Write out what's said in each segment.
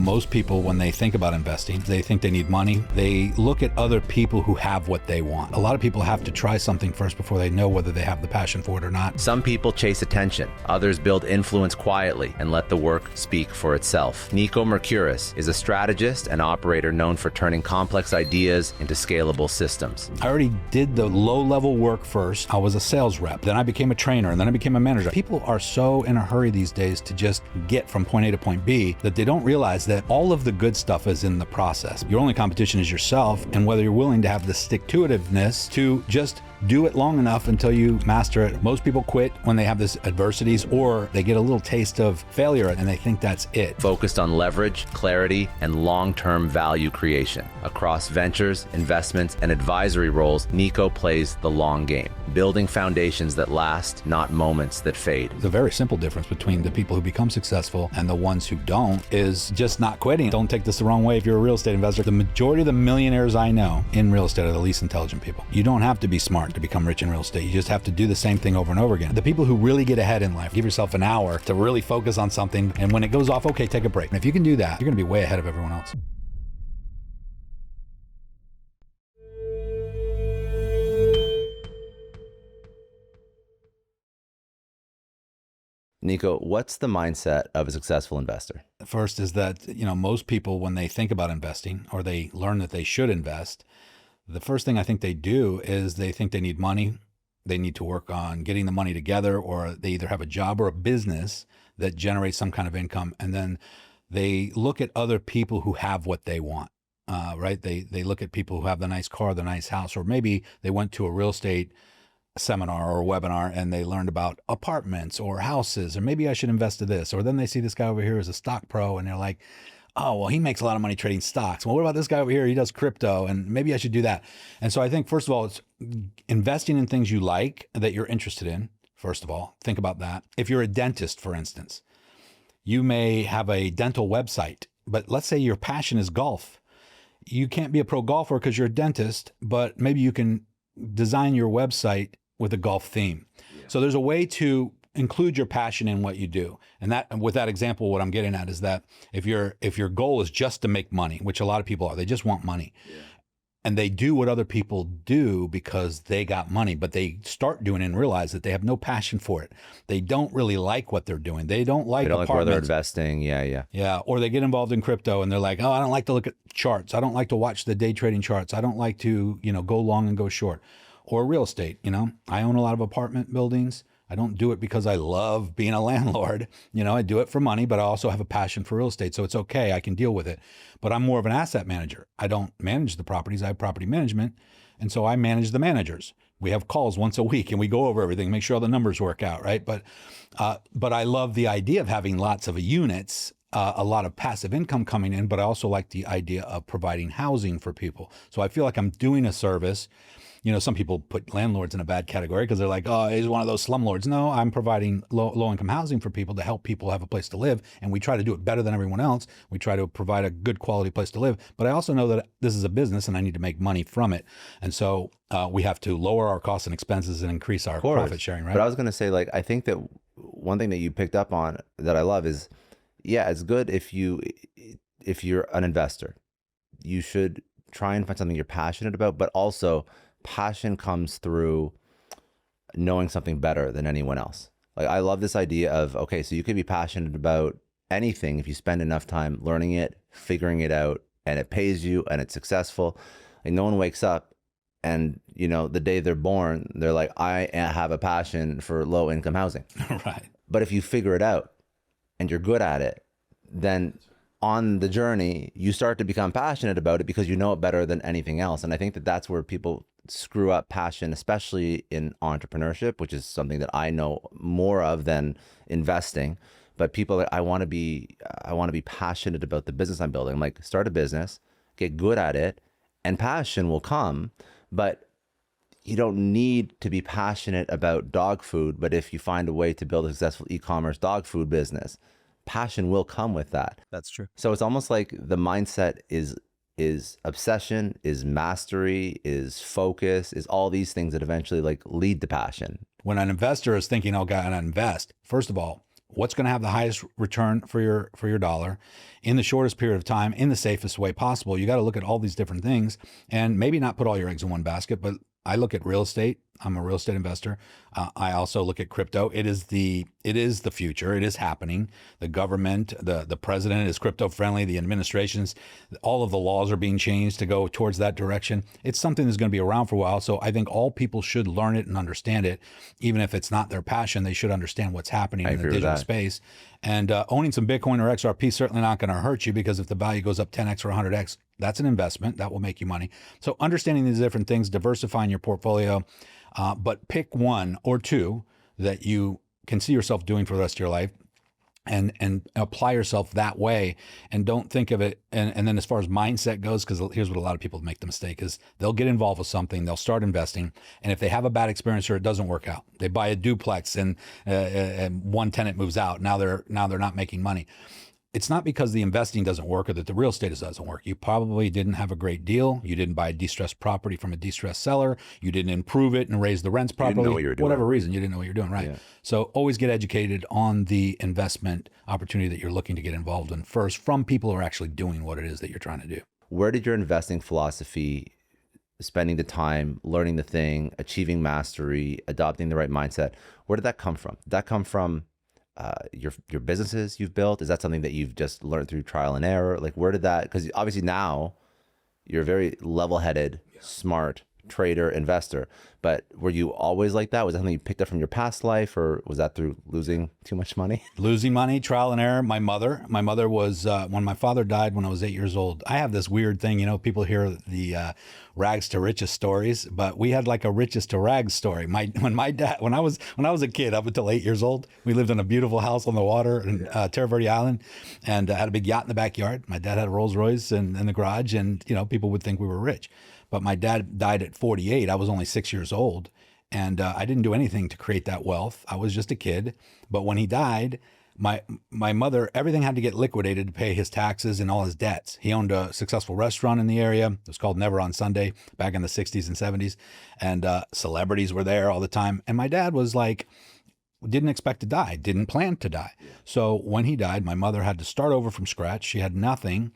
most people, when they think about investing, they think they need money. They look at other people who have what they want. A lot of people have to try something first before they know whether they have the passion for it or not. Some people chase attention. Others build influence quietly and let the work speak for itself. Niko Mercuris is a strategist and operator known for turning complex ideas into scalable systems. I already did the low-level work first. I was a sales rep. Then I became a trainer, and then I became a manager. People are so in a hurry these days to just get from point A to point B that they don't realize that all of the good stuff is in the process. Your only competition is yourself, and whether you're willing to have the stick-to-itiveness to just do it long enough until you master it. Most people quit when they have this adversities, or they get a little taste of failure and they think that's it. Focused on leverage, clarity, and long-term value creation. Across ventures, investments, and advisory roles, Niko plays the long game, building foundations that last, not moments that fade. The very simple difference between the people who become successful and the ones who don't is just not quitting. Don't take this the wrong way if you're a real estate investor. The majority of the millionaires I know in real estate are the least intelligent people. You don't have to be smart to become rich in real estate. You just have to do the same thing over and over again. The people who really get ahead in life, give yourself an hour to really focus on something, and when it goes off, okay, take a break. And if you can do that, you're going to be way ahead of everyone else. Niko, what's the mindset of a successful investor? First is that, most people, when they think about investing or they learn that they should invest, the first thing I think they do is they think they need money. They need to work on getting the money together, or they either have a job or a business that generates some kind of income. And then they look at other people who have what they want, right? They look at people who have the nice car, the nice house, or maybe they went to a real estate seminar or webinar and they learned about apartments or houses, or maybe I should invest in this. Or then they see this guy over here as a stock pro and they're like, oh, well, he makes a lot of money trading stocks. Well, what about this guy over here? He does crypto, and maybe I should do that. And so I think, first of all, it's investing in things you like, that you're interested in. First of all, think about that. If you're a dentist, for instance, you may have a dental website, but let's say your passion is golf. You can't be a pro golfer because you're a dentist, but maybe you can design your website with a golf theme. Yeah. So there's a way to include your passion in what you do. And with that example, what I'm getting at is that if your goal is just to make money, which a lot of people are, they just want money. Yeah. And they do what other people do because they got money, but they start doing it and realize that they have no passion for it. They don't really like what they're doing. They don't like where they're investing. Yeah. Or they get involved in crypto and they're like, oh, I don't like to look at charts. I don't like to watch the day trading charts. I don't like to, go long and go short. Or real estate. I own a lot of apartment buildings. I don't do it because I love being a landlord. I do it for money, but I also have a passion for real estate. So it's okay. I can deal with it. But I'm more of an asset manager. I don't manage the properties. I have property management. And so I manage the managers. We have calls once a week and we go over everything, make sure all the numbers work out, right? But I love the idea of having lots of units, a lot of passive income coming in, but I also like the idea of providing housing for people. So I feel like I'm doing a service. Some people put landlords in a bad category because they're like, oh, he's one of those slumlords. No, I'm providing low-income housing for people to help people have a place to live. And we try to do it better than everyone else. We try to provide a good quality place to live. But I also know that this is a business and I need to make money from it. And so we have to lower our costs and expenses and increase our profit sharing, right? But I was going to say, I think that one thing that you picked up on that I love is, it's good if you're an investor. You should try and find something you're passionate about, but also passion comes through knowing something better than anyone else. I love this idea of, okay, so you could be passionate about anything if you spend enough time learning it, figuring it out, and it pays you and it's successful. No one wakes up and, the day they're born, they're like, I have a passion for low income housing. Right. But if you figure it out and you're good at it, then on the journey, you start to become passionate about it because you know it better than anything else. And I think that that's where people screw up passion, especially in entrepreneurship, which is something that I know more of than investing. But people I want to be passionate about the business I'm building. I'm like, start a business, get good at it, and passion will come. But you don't need to be passionate about dog food. But if you find a way to build a successful e-commerce dog food business, passion will come with that. That's true. So it's almost like the mindset is obsession, is mastery, is focus, is all these things that eventually lead to passion. When an investor is thinking, oh, God, I invest, first of all, what's going to have the highest return for your dollar in the shortest period of time in the safest way possible. You got to look at all these different things and maybe not put all your eggs in one basket, but I look at real estate. I'm a real estate investor. I also look at crypto. It is the future. It is happening. The government, the president is crypto friendly. The administrations, all of the laws are being changed to go towards that direction. It's something that's going to be around for a while. So I think all people should learn it and understand it. Even if it's not their passion, they should understand what's happening in the digital space. And owning some Bitcoin or XRP is certainly not going to hurt you, because if the value goes up 10x or 100x, that's an investment that will make you money. So understanding these different things, diversifying your portfolio, but pick one or two that you can see yourself doing for the rest of your life, and apply yourself that way, and don't think of it. And then as far as mindset goes, because here's what a lot of people make the mistake is they'll get involved with something, they'll start investing, and if they have a bad experience or it doesn't work out, they buy a duplex and one tenant moves out. Now they're not making money. It's not because the investing doesn't work or that the real estate doesn't work. You probably didn't have a great deal. You didn't buy a distressed property from a distressed seller. You didn't improve it and raise the rents properly. You didn't know what you were doing. Whatever reason, you didn't know what you're doing, right? Yeah. So always get educated on the investment opportunity that you're looking to get involved in first, from people who are actually doing what it is that you're trying to do. Where did your investing philosophy, spending the time, learning the thing, achieving mastery, adopting the right mindset, where did that come from? Did that come from your businesses you've built? Is that something that you've just learned through trial and error? Like, where did that, because obviously now you're a very level-headed, smart trader, investor, but were you always like that? Was that something you picked up from your past life, or was that through losing too much money? Losing money, trial and error. My mother was, when my father died when I was 8 years old, I have this weird thing, people hear the rags to riches stories, but we had like a riches to rags story. When I was a kid, up until 8 years old, we lived in a beautiful house on the water in Terra Verde Island, and had a big yacht in the backyard. My dad had a Rolls Royce in the garage, and people would think we were rich. But my dad died at 48. I was only 6 years old, and I didn't do anything to create that wealth. I was just a kid. But when he died, my mother, everything had to get liquidated to pay his taxes and all his debts. He owned a successful restaurant in the area. It was called Never on Sunday back in the 60s and 70s. And celebrities were there all the time. And my dad was like, didn't expect to die, didn't plan to die. So when he died, my mother had to start over from scratch. She had nothing.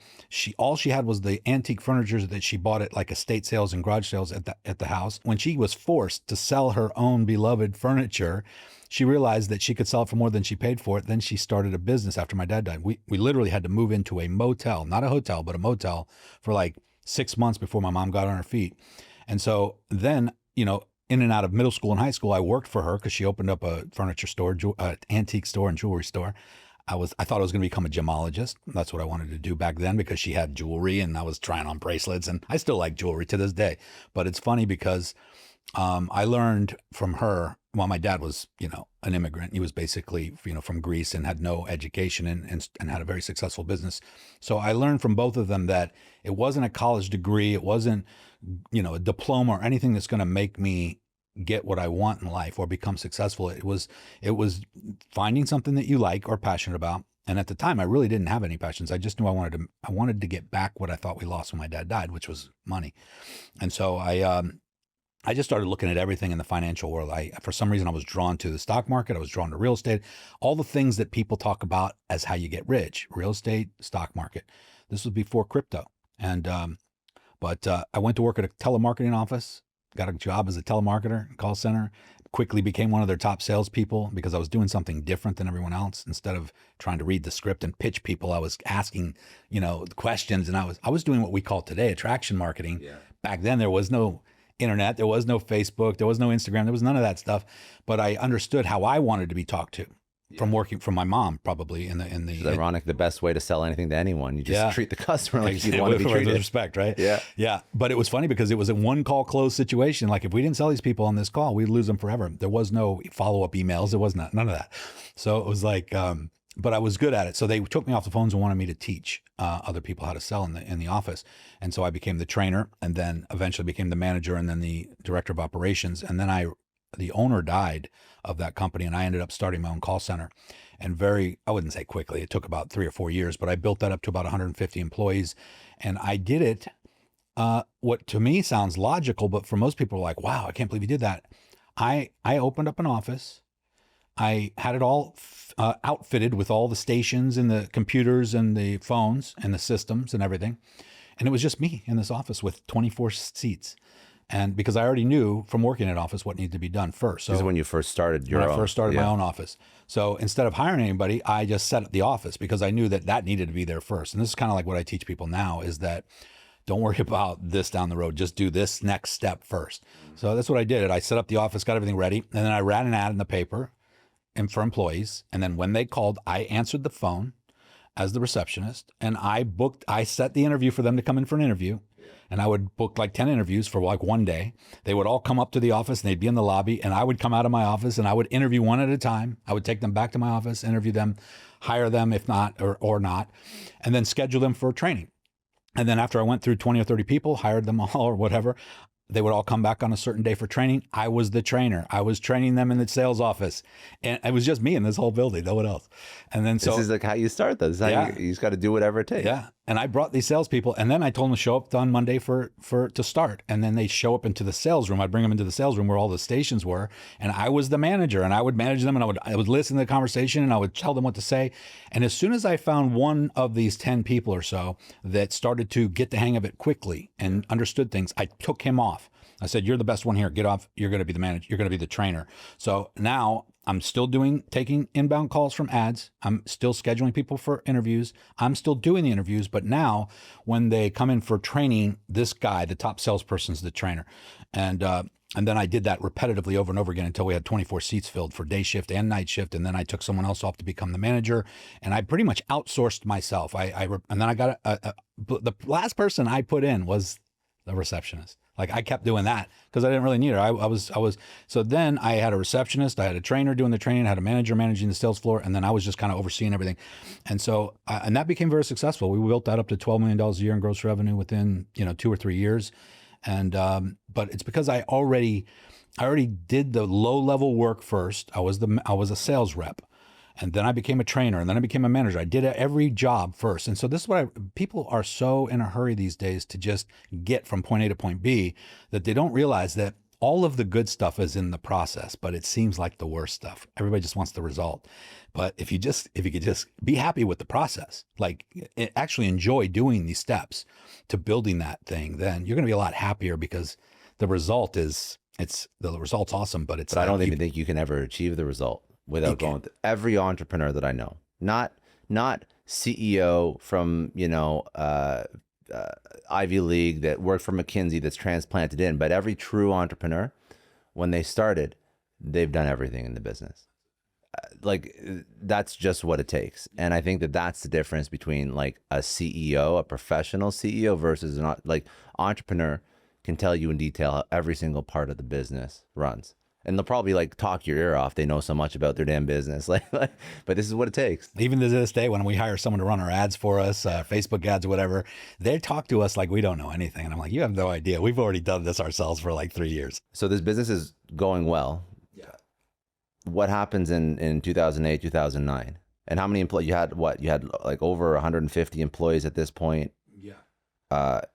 All she had was the antique furniture that she bought at like estate sales and garage sales at the house. When she was forced to sell her own beloved furniture, she realized that she could sell it for more than she paid for it. Then she started a business after my dad died. We literally had to move into a motel, not a hotel, but a motel, for like 6 months before my mom got on her feet. And so then, in and out of middle school and high school, I worked for her because she opened up a furniture store, antique store and jewelry store. I thought I was going to become a gemologist. That's what I wanted to do back then, because she had jewelry and I was trying on bracelets, and I still like jewelry to this day. But it's funny because I learned from her. Well, my dad was, an immigrant. He was basically, from Greece and had no education and had a very successful business. So I learned from both of them that it wasn't a college degree. It wasn't, a diploma or anything that's going to make me get what I want in life or become successful. It was finding something that you like or passionate about. And at the time, I really didn't have any passions. I just knew I wanted to get back what I thought we lost when my dad died, which was money. And so I just started looking at everything in the financial world. For some reason, I was drawn to the stock market. I was drawn to real estate, all the things that people talk about as how you get rich: real estate, stock market. This was before crypto. And, but I went to work at a telemarketing office, got a job as a telemarketer, call center, quickly became one of their top salespeople because I was doing something different than everyone else. Instead of trying to read the script and pitch people, I was asking, questions, and I was doing what we call today attraction marketing. Yeah. Back then, there was no internet, there was no Facebook, there was no Instagram, there was none of that stuff. But I understood how I wanted to be talked to. From working from my mom, probably in the. It's ironic. The best way to sell anything to anyone, you just treat the customer like you want to be treated with respect, right? Yeah, yeah. But it was funny because it was a one call close situation. Like if we didn't sell these people on this call, we'd lose them forever. There was no follow up emails. There was none of that. So it was like, but I was good at it. So they took me off the phones and wanted me to teach other people how to sell in the office. And so I became the trainer, and then eventually became the manager, and then the director of operations, and then the owner died of that company, and I ended up starting my own call center. And I wouldn't say quickly, it took about 3 or 4 years, but I built that up to about 150 employees. And I did it, what to me sounds logical, but for most people are like, wow, I can't believe you did that. I opened up an office. I had it all outfitted with all the stations and the computers and the phones and the systems and everything. And it was just me in this office with 24 seats. And because I already knew from working at office what needed to be done first. So This is when you first started your when I own. first started my Yeah. own office. So instead of hiring anybody, I just set up the office because I knew that that needed to be there first. And this is kind of like what I teach people now is that don't worry about this down the road. Just do this next step first. So that's what I did. I set up the office, got everything ready. And then I ran an ad in the paper and for employees. And then when they called, I answered the phone as the receptionist and I set the interview for them to come in for an interview. And I would book like 10 interviews for like one day. They would all come up to the office and they'd be in the lobby and I would come out of my office and I would interview one at a time. I would take them back to my office, interview them, hire them if not, or not, and then schedule them for training. And then after I went through 20 or 30 people, hired them all or whatever, they would all come back on a certain day for training. I was the trainer. I was training them in the sales office. And it was just me in this whole building, no one else. And then This is like how you start, though. This is how Yeah. you just got to do whatever it takes. yeah. And I brought these salespeople and then I told them to show up on Monday to start. And then they show up into the sales room. I'd bring them into the sales room where all the stations were. And I was the manager and I would manage them and I would listen to the conversation and I would tell them what to say. And as soon as I found one of these 10 people or so that started to get the hang of it quickly and understood things, I took him off. I said, you're the best one here. Get off. You're going to be the manager. You're going to be the trainer. So now I'm still taking inbound calls from ads. I'm still scheduling people for interviews. I'm still doing the interviews. But now when they come in for training, this guy, the top salesperson's the trainer. And then I did that repetitively over and over again until we had 24 seats filled for day shift and night shift. And then I took someone else off to become the manager. And I pretty much outsourced myself. And then I got the last person I put in was the receptionist. Like I kept doing that because I didn't really need her. I was. So then I had a receptionist, I had a trainer doing the training, I had a manager managing the sales floor, and then I was just kind of overseeing everything. And so, and that became very successful. We built that up to $12 million a year in gross revenue within 2 or 3 years. And but it's because I already did the low level work first. I was a sales rep. And then I became a trainer and then I became a manager. I did every job first. And so this is what people are so in a hurry these days to just get from point A to point B that they don't realize that all of the good stuff is in the process, but it seems like the worst stuff. Everybody just wants the result. But if you could just be happy with the process, like actually enjoy doing these steps to building that thing, then you're going to be a lot happier because the result's awesome, but But I don't even think you can ever achieve the result without going through every entrepreneur that I know, not CEO from, Ivy League that worked for McKinsey that's transplanted in, but every true entrepreneur, when they started, they've done everything in the business. Like that's just what it takes. And I think that that's the difference between like a CEO, a professional CEO versus like entrepreneur can tell you in detail how every single part of the business runs. And they'll probably like talk your ear off. They know so much about their damn business. Like, but this is what it takes. Even to this day, when we hire someone to run our ads for us, Facebook ads or whatever, they talk to us like we don't know anything. And I'm like, you have no idea. We've already done this ourselves for like 3 years. So this business is going well. Yeah. What happens in 2008, 2009? And how many employees you had? You had like over 150 employees at this point. Yeah.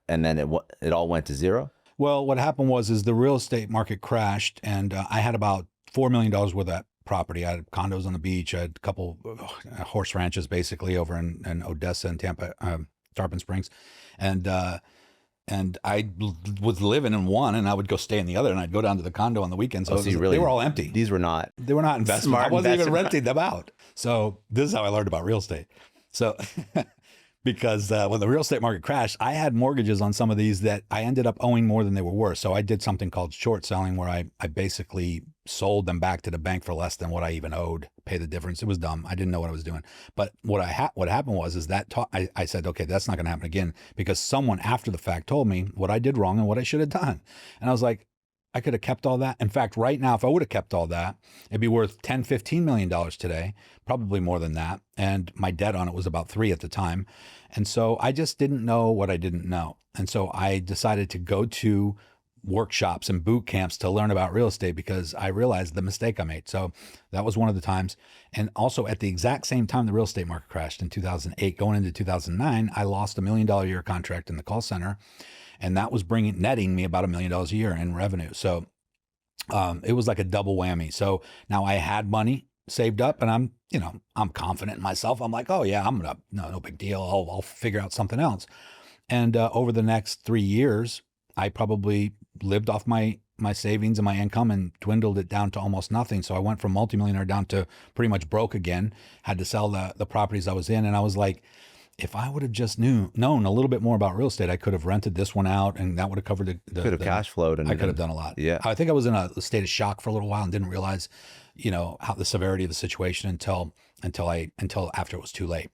And then it all went to zero. Well, what happened was the real estate market crashed, and I had about $4 million worth of that property. I had condos on the beach. I had a couple horse ranches, basically, over in Odessa and Tampa, Tarpon Springs, and I was living in one, and I would go stay in the other, and I'd go down to the condo on the weekends. So they were all empty. These were not. They were not investments. I wasn't even renting them out. So this is how I learned about real estate. So. Because when the real estate market crashed, I had mortgages on some of these that I ended up owing more than they were worth. So I did something called short selling where I basically sold them back to the bank for less than what I even owed, pay the difference. It was dumb. I didn't know what I was doing. But what happened was that I said, okay, that's not going to happen again because someone after the fact told me what I did wrong and what I should have done. And I was like, I could have kept all that. In fact, right now, if I would have kept all that, it'd be worth $10, $15 million today, probably more than that. And my debt on it was about 3 at the time. And so I just didn't know what I didn't know. And so I decided to go to workshops and boot camps to learn about real estate because I realized the mistake I made. So that was one of the times. And also at the exact same time the real estate market crashed in 2008, going into 2009, I lost $1 million a year contract in the call center. And that was netting me about $1 million a year in revenue. So it was like a double whammy. So now I had money saved up, and I'm confident in myself. I'm like, oh yeah, no big deal. I'll figure out something else. And over the next 3 years, I probably lived off my savings and my income and dwindled it down to almost nothing. So I went from multimillionaire down to pretty much broke again. Had to sell the properties I was in, and I was like, if I would have just known a little bit more about real estate, I could have rented this one out, and that would have covered Could have cash flowed, and I could have done a lot. Yeah. I think I was in a state of shock for a little while and didn't realize, how the severity of the situation until after it was too late.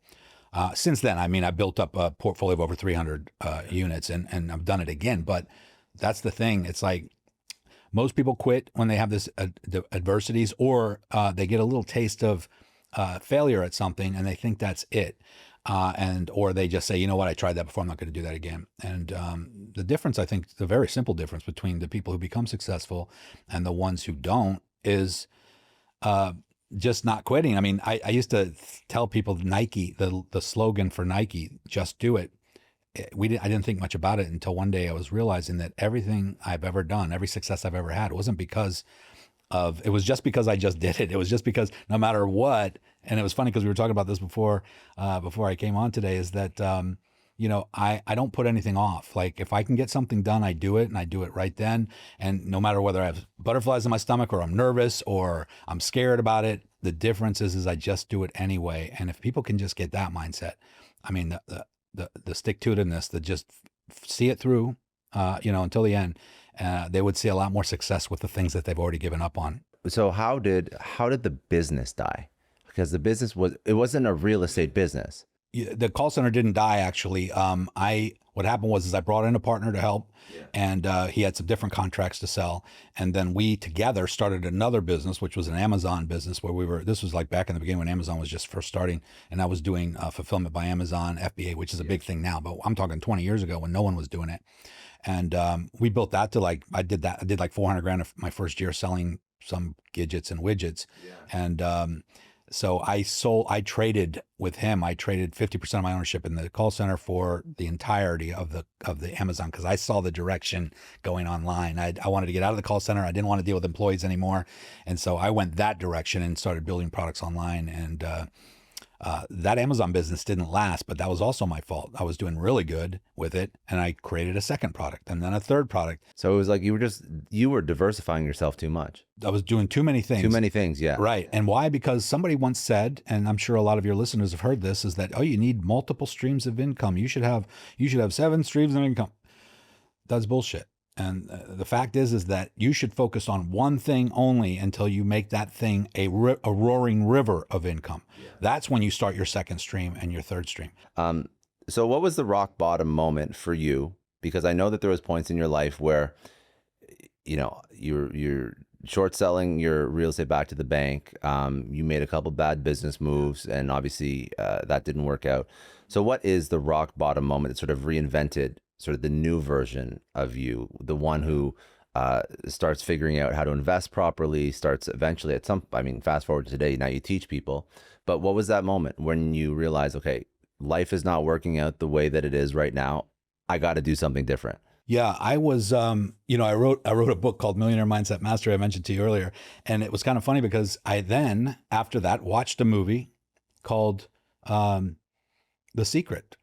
Since then, I mean, I built up a portfolio of over 300 units, and I've done it again. But that's the thing. It's like most people quit when they have this adversities, or they get a little taste of failure at something, and they think that's it. Or they just say, you know what, I tried that before, I'm not going to do that again. And the difference, I think, the very simple difference between the people who become successful and the ones who don't is just not quitting. I mean, I used to tell people Nike, the slogan for Nike, just do it. I didn't think much about it until one day I was realizing that everything I've ever done, every success I've ever had, it was just because I just did it. It was just because no matter what. And it was funny because we were talking about this before I came on today, is that, I don't put anything off. Like if I can get something done, I do it, and I do it right then. And no matter whether I have butterflies in my stomach or I'm nervous or I'm scared about it, the difference is I just do it anyway. And if people can just get that mindset, I mean, the stick-to-itiveness, that just see it through, until the end, they would see a lot more success with the things that they've already given up on. So how did the business die? Because the business wasn't a real estate business. The call center didn't die, actually. What happened was I brought in a partner to help, and he had some different contracts to sell. And then we together started another business, which was an Amazon business, where this was like back in the beginning when Amazon was just first starting, and I was doing fulfillment by Amazon, FBA, which is a big thing now, but I'm talking 20 years ago when no one was doing it. And we built that to I did like 400 grand of my first year selling some gadgets and widgets. And so I traded with him. I traded 50% of my ownership in the call center for the entirety of the Amazon, because I saw the direction going online. I wanted to get out of the call center. I didn't want to deal with employees anymore. And so I went that direction and started building products online. And that Amazon business didn't last, but that was also my fault. I was doing really good with it, and I created a second product and then a third product. So it was like you were diversifying yourself too much. I was doing too many things. Too many things, yeah. Right. And why? Because somebody once said, and I'm sure a lot of your listeners have heard this, is that, oh, you need multiple streams of income. You should have 7 streams of income. That's bullshit. And the fact is that you should focus on one thing only until you make that thing a roaring river of income. Yeah. That's when you start your second stream and your third stream. So what was the rock bottom moment for you? Because I know that there was points in your life where, you're short selling your real estate back to the bank. You made a couple bad business moves, and obviously that didn't work out. So what is the rock bottom moment that sort of reinvented sort of the new version of you, the one who starts figuring out how to invest properly, starts eventually fast forward to today, now you teach people. But what was that moment when you realized, okay, life is not working out the way that it is right now. I got to do something different. Yeah, I was, I wrote a book called Millionaire Mindset Mastery, I mentioned to you earlier. And it was kind of funny because I then, after that, watched a movie called The Secret.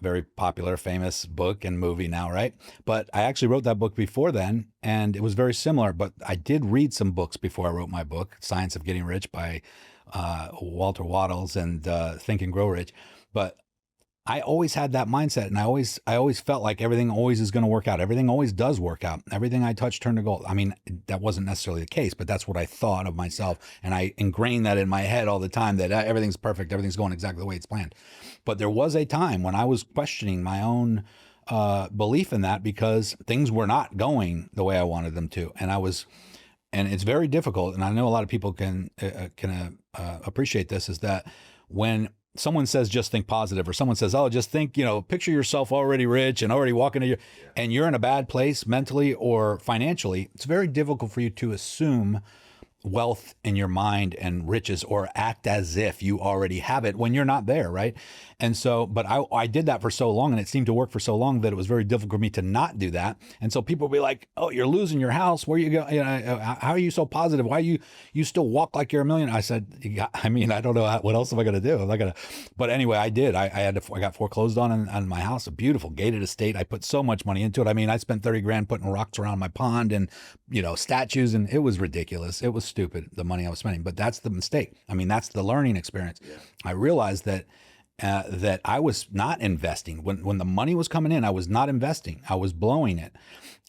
Very popular, famous book and movie now, right? But I actually wrote that book before then, and it was very similar. But I did read some books before I wrote my book, Science of Getting Rich by Walter Wattles and Think and Grow Rich. But I always had that mindset, and I always felt like everything always is going to work out. Everything always does work out. Everything I touch turned to gold. I mean, that wasn't necessarily the case, but that's what I thought of myself, and I ingrained that in my head all the time, that everything's perfect, everything's going exactly the way it's planned. But there was a time when I was questioning my own belief in that, because things were not going the way I wanted them to, and it's very difficult. And I know a lot of people can appreciate this, is that when someone says just think positive, or someone says, oh, just think, picture yourself already rich and already walking and you're in a bad place mentally or financially, it's very difficult for you to assume wealth in your mind and riches, or act as if you already have it when you're not there, right? And so, but I did that for so long, and it seemed to work for so long that it was very difficult for me to not do that. And so people would be like, "Oh, you're losing your house. Where you go? You know, how are you so positive? Why you still walk like you're a millionaire?" I said, "Yeah, I mean, I don't know what else am I going to do. I'm not going to." But anyway, I did. I got foreclosed on my house, a beautiful gated estate. I put so much money into it. I mean, I spent 30 grand putting rocks around my pond and, you know, statues, and it was ridiculous. It was stupid, the money I was spending. But that's the mistake. I mean, that's the learning experience. Yeah. I realized that I was not investing. When the money was coming in, I was not investing. I was blowing it.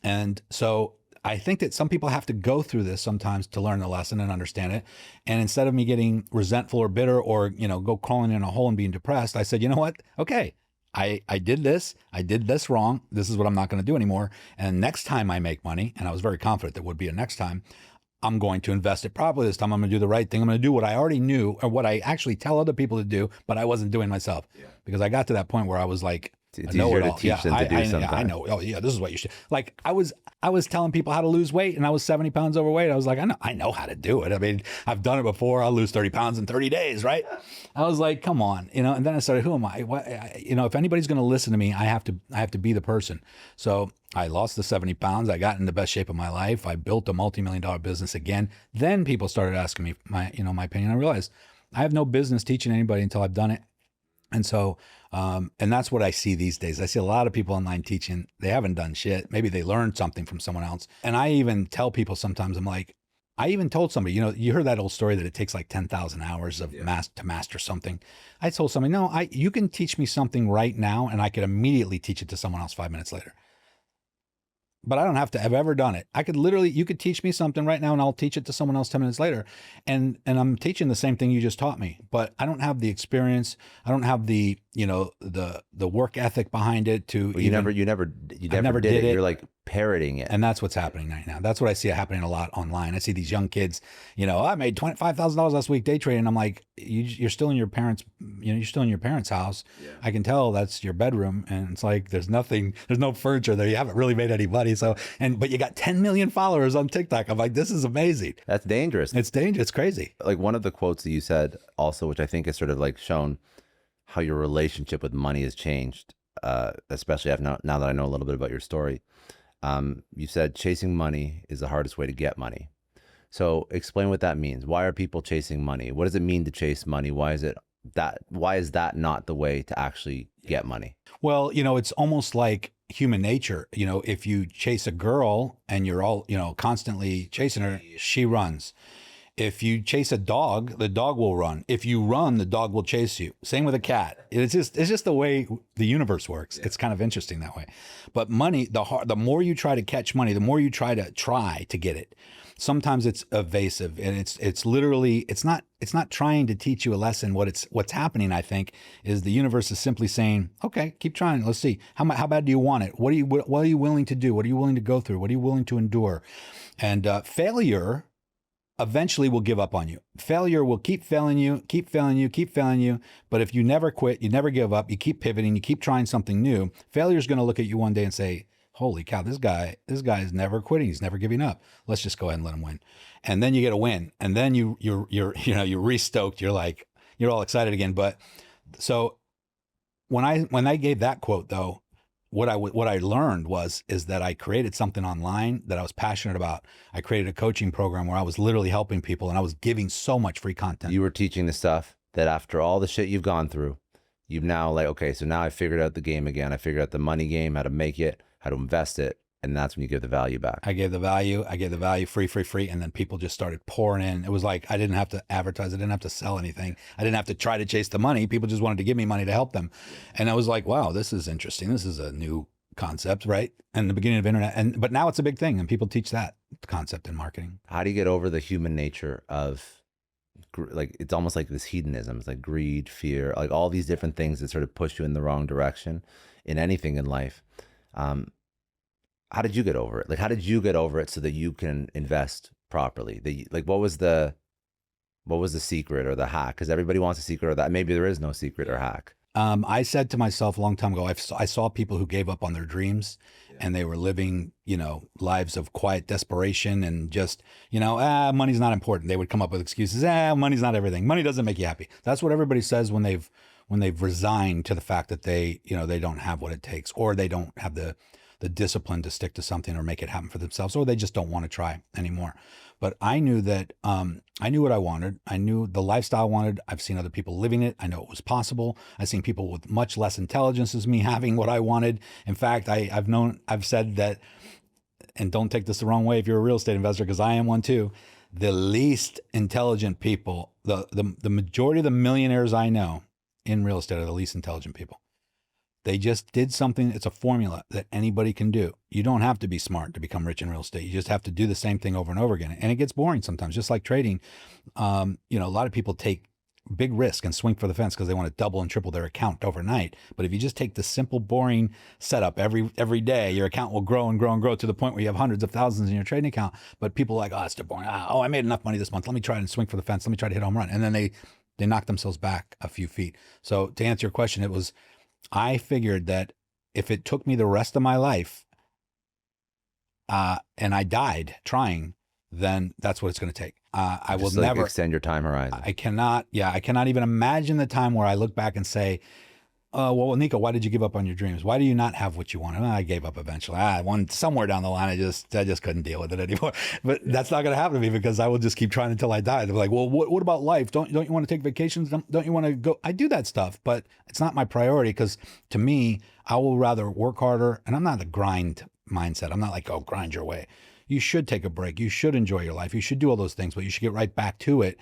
And so I think that some people have to go through this sometimes to learn the lesson and understand it. And instead of me getting resentful or bitter or, you know, go crawling in a hole and being depressed, I said, you know what? Okay, I did this. I did this wrong. This is what I'm not going to do anymore. And next time I make money, and I was very confident there would be a next time, I'm going to invest it properly this time. I'm going to do the right thing. I'm going to do what I already knew or what I actually tell other people to do, but I wasn't doing myself because I got to that point where I was like, it's easier to teach them to do something. I know. Oh yeah, this is what you should. Like I was telling people how to lose weight, and I was 70 pounds overweight. I was like, I know how to do it. I mean, I've done it before. I'll lose 30 pounds in 30 days, right? I was like, come on, you know. And then I started, who am I? What, you know, if anybody's going to listen to me, I have to be the person. So I lost the 70 pounds. I got in the best shape of my life. I built a multi-million-dollar business again. Then people started asking me my opinion. I realized I have no business teaching anybody until I've done it. And so, and that's what I see these days. I see a lot of people online teaching. They haven't done shit. Maybe they learned something from someone else. And I even tell people sometimes, I'm like, I even told somebody, you know, you heard that old story that it takes like 10,000 hours of to master something. I told somebody, no, you can teach me something right now, and I could immediately teach it to someone else 5 minutes later. But I don't have to have ever done it. I could literally, you could teach me something right now and I'll teach it to someone else 10 minutes later. And I'm teaching the same thing you just taught me, but I don't have the experience. I don't have the, you know, the work ethic behind it to. Well, you never did it. You're like parroting it. And that's what's happening right now. That's what I see happening a lot online. I see these young kids, you know, I made $25,000 last week day trading. I'm like, you're still in your parents, you know, you're still in your parents' house. Yeah. I can tell that's your bedroom. And it's like, there's no furniture there. You haven't really made any money. So, but you got 10 million followers on TikTok. I'm like, this is amazing. That's dangerous. It's dangerous. It's crazy. Like one of the quotes that you said also, which I think is sort of like shown how your relationship with money has changed, especially now that I know a little bit about your story. You said chasing money is the hardest way to get money. So explain what that means. Why are people chasing money? What does it mean to chase money? Why is that not the way to actually get money? Well, you know, it's almost like human nature. You know, if you chase a girl and you're all, you know, constantly chasing her, she runs. If you chase a dog, the dog will run. If you run, the dog will chase you. Same with a cat. It's just the way the universe works. Yeah. It's kind of interesting that way. But money, the more you try to catch money, the more you try to get it. Sometimes it's evasive, and it's literally it's not trying to teach you a lesson. What's happening, I think, is the universe is simply saying, okay, keep trying. Let's see how bad do you want it? What are you willing to do? What are you willing to go through? What are you willing to endure? And failure eventually will give up on you. Failure will keep failing you, keep failing you, keep failing you. But if you never quit, you never give up, you keep pivoting, you keep trying something new, failure is going to look at you one day and say, holy cow, this guy is never quitting. He's never giving up. Let's just go ahead and let him win. And then you get a win. And then you're re-stoked. You're like, you're all excited again. But so when I gave that quote though, what I learned is that I created something online that I was passionate about. I created a coaching program where I was literally helping people, and I was giving so much free content. You were teaching the stuff that after all the shit you've gone through, you've now like, okay, so now I figured out the game again. I figured out the money game, how to make it, how to invest it. And that's when you give the value back. I gave the value free. And then people just started pouring in. It was like, I didn't have to advertise. I didn't have to sell anything. I didn't have to try to chase the money. People just wanted to give me money to help them. And I was like, wow, this is interesting. This is a new concept, right? And the beginning of internet. But now it's a big thing, and people teach that concept in marketing. How do you get over the human nature of, like, it's almost like this hedonism. It's like greed, fear, like all these different things that sort of push you in the wrong direction in anything in life. How did you get over it? Like, how did you get over it so that you can invest properly? Like, what was the secret or the hack? Because everybody wants a secret, or that maybe there is no secret or hack. I said to myself a long time ago, I saw people who gave up on their dreams, and they were living, you know, lives of quiet desperation and just, you know, money's not important. They would come up with excuses. Money's not everything. Money doesn't make you happy. That's what everybody says when they've when they've resigned to the fact that they, they don't have what it takes, or they don't have the discipline to stick to something or make it happen for themselves, or they just don't want to try anymore. But I knew that I knew what I wanted. I knew the lifestyle I wanted. I've seen other people living it. I know it was possible. I've seen people with much less intelligence as me having what I wanted. In fact, I've said that, and don't take this the wrong way if you're a real estate investor, because I am one too, the least intelligent people, the majority of the millionaires I know in real estate are the least intelligent people. They just did something. It's a formula that anybody can do. You don't have to be smart to become rich in real estate. You just have to do the same thing over and over again. And it gets boring sometimes, just like trading. A lot of people take big risk and swing for the fence because they want to double and triple their account overnight. But if you just take the simple, boring setup every day, your account will grow and grow and grow to the point where you have hundreds of thousands in your trading account. But people are like, oh, it's too boring. I made enough money this month. Let me try and swing for the fence. Let me try to hit a home run. And then they knock themselves back a few feet. So to answer your question, I figured that if it took me the rest of my life and I died trying, then that's what it's going to take. I will never extend your time horizon. I cannot even imagine the time where I look back and say, well, Niko, why did you give up on your dreams? Why do you not have what you wanted? I gave up eventually. Somewhere down the line, I just couldn't deal with it anymore. But that's not going to happen to me because I will just keep trying until I die. They're like, well, what about life? Don't you want to take vacations? Don't you want to go? I do that stuff, but it's not my priority because to me, I will rather work harder. And I'm not a grind mindset. I'm not like, oh, grind your way. You should take a break. You should enjoy your life. You should do all those things, but you should get right back to it.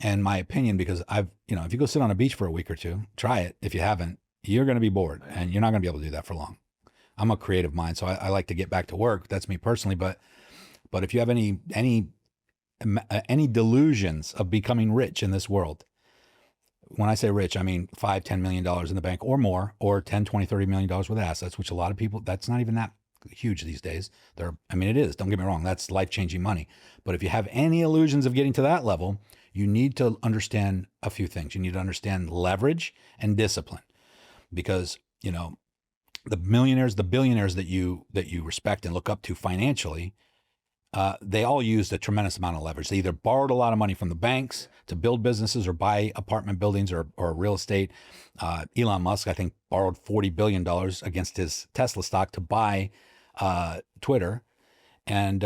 And my opinion, because if you go sit on a beach for a week or two, try it. If you haven't, you're going to be bored and you're not going to be able to do that for long. I'm a creative mind, so I like to get back to work. That's me personally. But if you have any delusions of becoming rich in this world, when I say rich, I mean $5-10 million in the bank or more, or $10-20-30 million worth of assets, which a lot of people, that's not even that huge these days. It is, don't get me wrong. That's life-changing money. But if you have any illusions of getting to that level, you need to understand a few things. You need to understand leverage and discipline. Because, the millionaires, the billionaires that you respect and look up to financially, they all used a tremendous amount of leverage. They either borrowed a lot of money from the banks to build businesses or buy apartment buildings or real estate. Elon Musk, I think, borrowed $40 billion against his Tesla stock to buy Twitter. And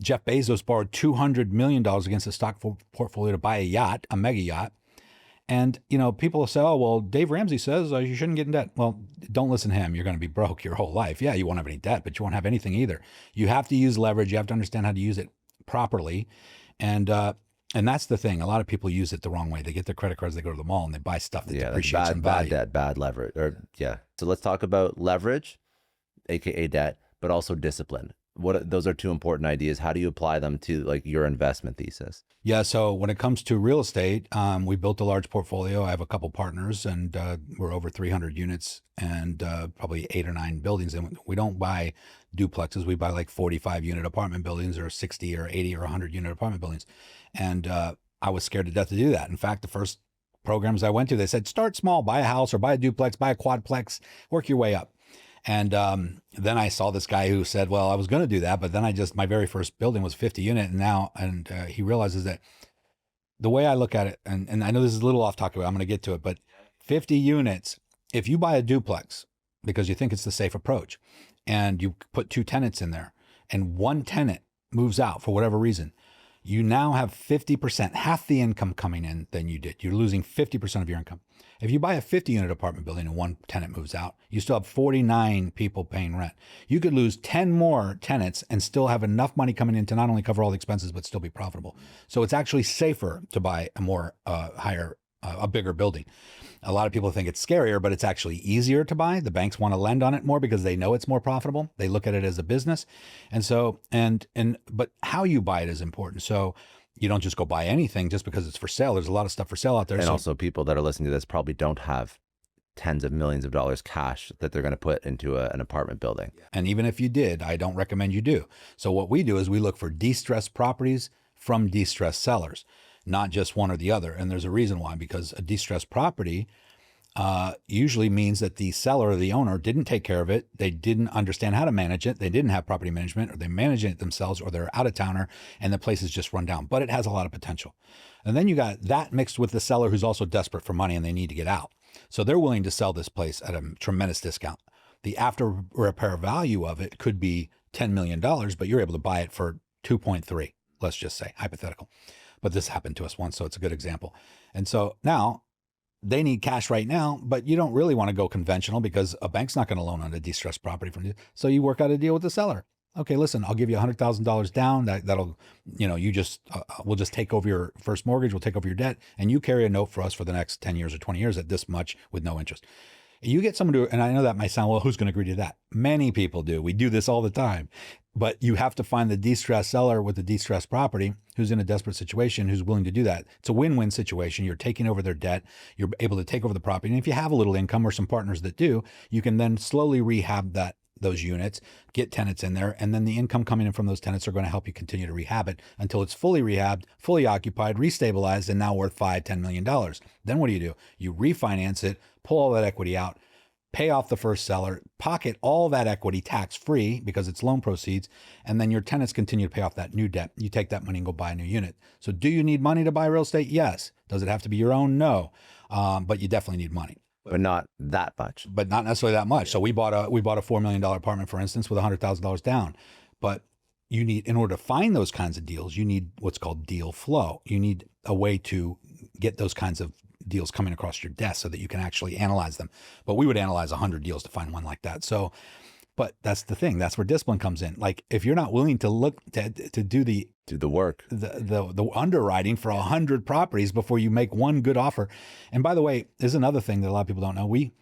Jeff Bezos borrowed $200 million against his stock portfolio to buy a mega yacht. And, people will say, oh, well, Dave Ramsey says you shouldn't get in debt. Well, don't listen to him. You're going to be broke your whole life. Yeah, you won't have any debt, but you won't have anything either. You have to use leverage. You have to understand how to use it properly. And that's the thing. A lot of people use it the wrong way. They get their credit cards, they go to the mall, and they buy stuff that depreciates in value. Bad debt, bad leverage. So let's talk about leverage, aka debt, but also discipline. Those are two important ideas. How do you apply them to your investment thesis? Yeah. So when it comes to real estate, we built a large portfolio. I have a couple partners and we're over 300 units and probably 8 or 9 buildings. And we don't buy duplexes. We buy like 45 unit apartment buildings or 60 or 80 or 100 unit apartment buildings. And I was scared to death to do that. In fact, the first programs I went to, they said, start small, buy a house or buy a duplex, buy a quadplex, work your way up. And then I saw this guy who said, well, I was going to do that, but then my very first building was 50 unit. And he realizes that the way I look at it, and I know this is a little off topic, I'm going to get to it, but 50 units, if you buy a duplex because you think it's the safe approach and you put 2 tenants in there and one tenant moves out for whatever reason, you now have 50%, half the income coming in than you did. You're losing 50% of your income. If you buy a 50 unit apartment building and one tenant moves out, you still have 49 people paying rent. You could lose 10 more tenants and still have enough money coming in to not only cover all the expenses, but still be profitable. So it's actually safer to buy a bigger building. A lot of people think it's scarier, but it's actually easier to buy. The banks want to lend on it more because they know it's more profitable. They look at it as a business. But how you buy it is important. So you don't just go buy anything just because it's for sale. There's a lot of stuff for sale out there. And also people that are listening to this probably don't have tens of millions of dollars cash that they're going to put into an apartment building. And even if you did, I don't recommend you do. So what we do is we look for distressed properties from distressed sellers, not just one or the other. And there's a reason why, because a distressed property usually means that the seller or the owner didn't take care of it. They didn't understand how to manage it. They didn't have property management, or they manage it themselves, or they're out of towner and the place is just run down, but it has a lot of potential. And then you got that mixed with the seller who's also desperate for money and they need to get out. So they're willing to sell this place at a tremendous discount. The after repair value of it could be $10 million, but you're able to buy it for 2.3, let's just say, hypothetical. But this happened to us once, so it's a good example. And so now they need cash right now, but you don't really want to go conventional because a bank's not going to loan on a distressed property from you. So you work out a deal with the seller. Okay, listen, I'll give you $100,000 down. That'll, you just, we'll just take over your first mortgage. We'll take over your debt, and you carry a note for us for the next 10 years or 20 years at this much with no interest. You get someone to, and I know that might sound, well, who's going to agree to that? Many people do. We do this all the time. But you have to find the distressed seller with the distressed property who's in a desperate situation, who's willing to do that. It's a win-win situation. You're taking over their debt. You're able to take over the property. And if you have a little income or some partners that do, you can then slowly rehab those units, get tenants in there, and then the income coming in from those tenants are going to help you continue to rehab it until it's fully rehabbed, fully occupied, restabilized, and now worth $5-10 million. Then what do? You refinance it, pull all that equity out, pay off the first seller, pocket all that equity tax-free because it's loan proceeds, and then your tenants continue to pay off that new debt. You take that money and go buy a new unit. So do you need money to buy real estate? Yes. Does it have to be your own? No. But you definitely need money. But not that much. But not necessarily that much. So we bought a $4 million apartment, for instance, with $100,000 down. But you need, in order to find those kinds of deals, you need what's called deal flow. You need a way to get those kinds of deals coming across your desk so that you can actually analyze them. But we would analyze 100 deals to find one like that. So, but that's the thing. That's where discipline comes in. Like if you're not willing to look to do the work, the underwriting for 100 properties before you make one good offer. And by the way, there's another thing that a lot of people don't know. We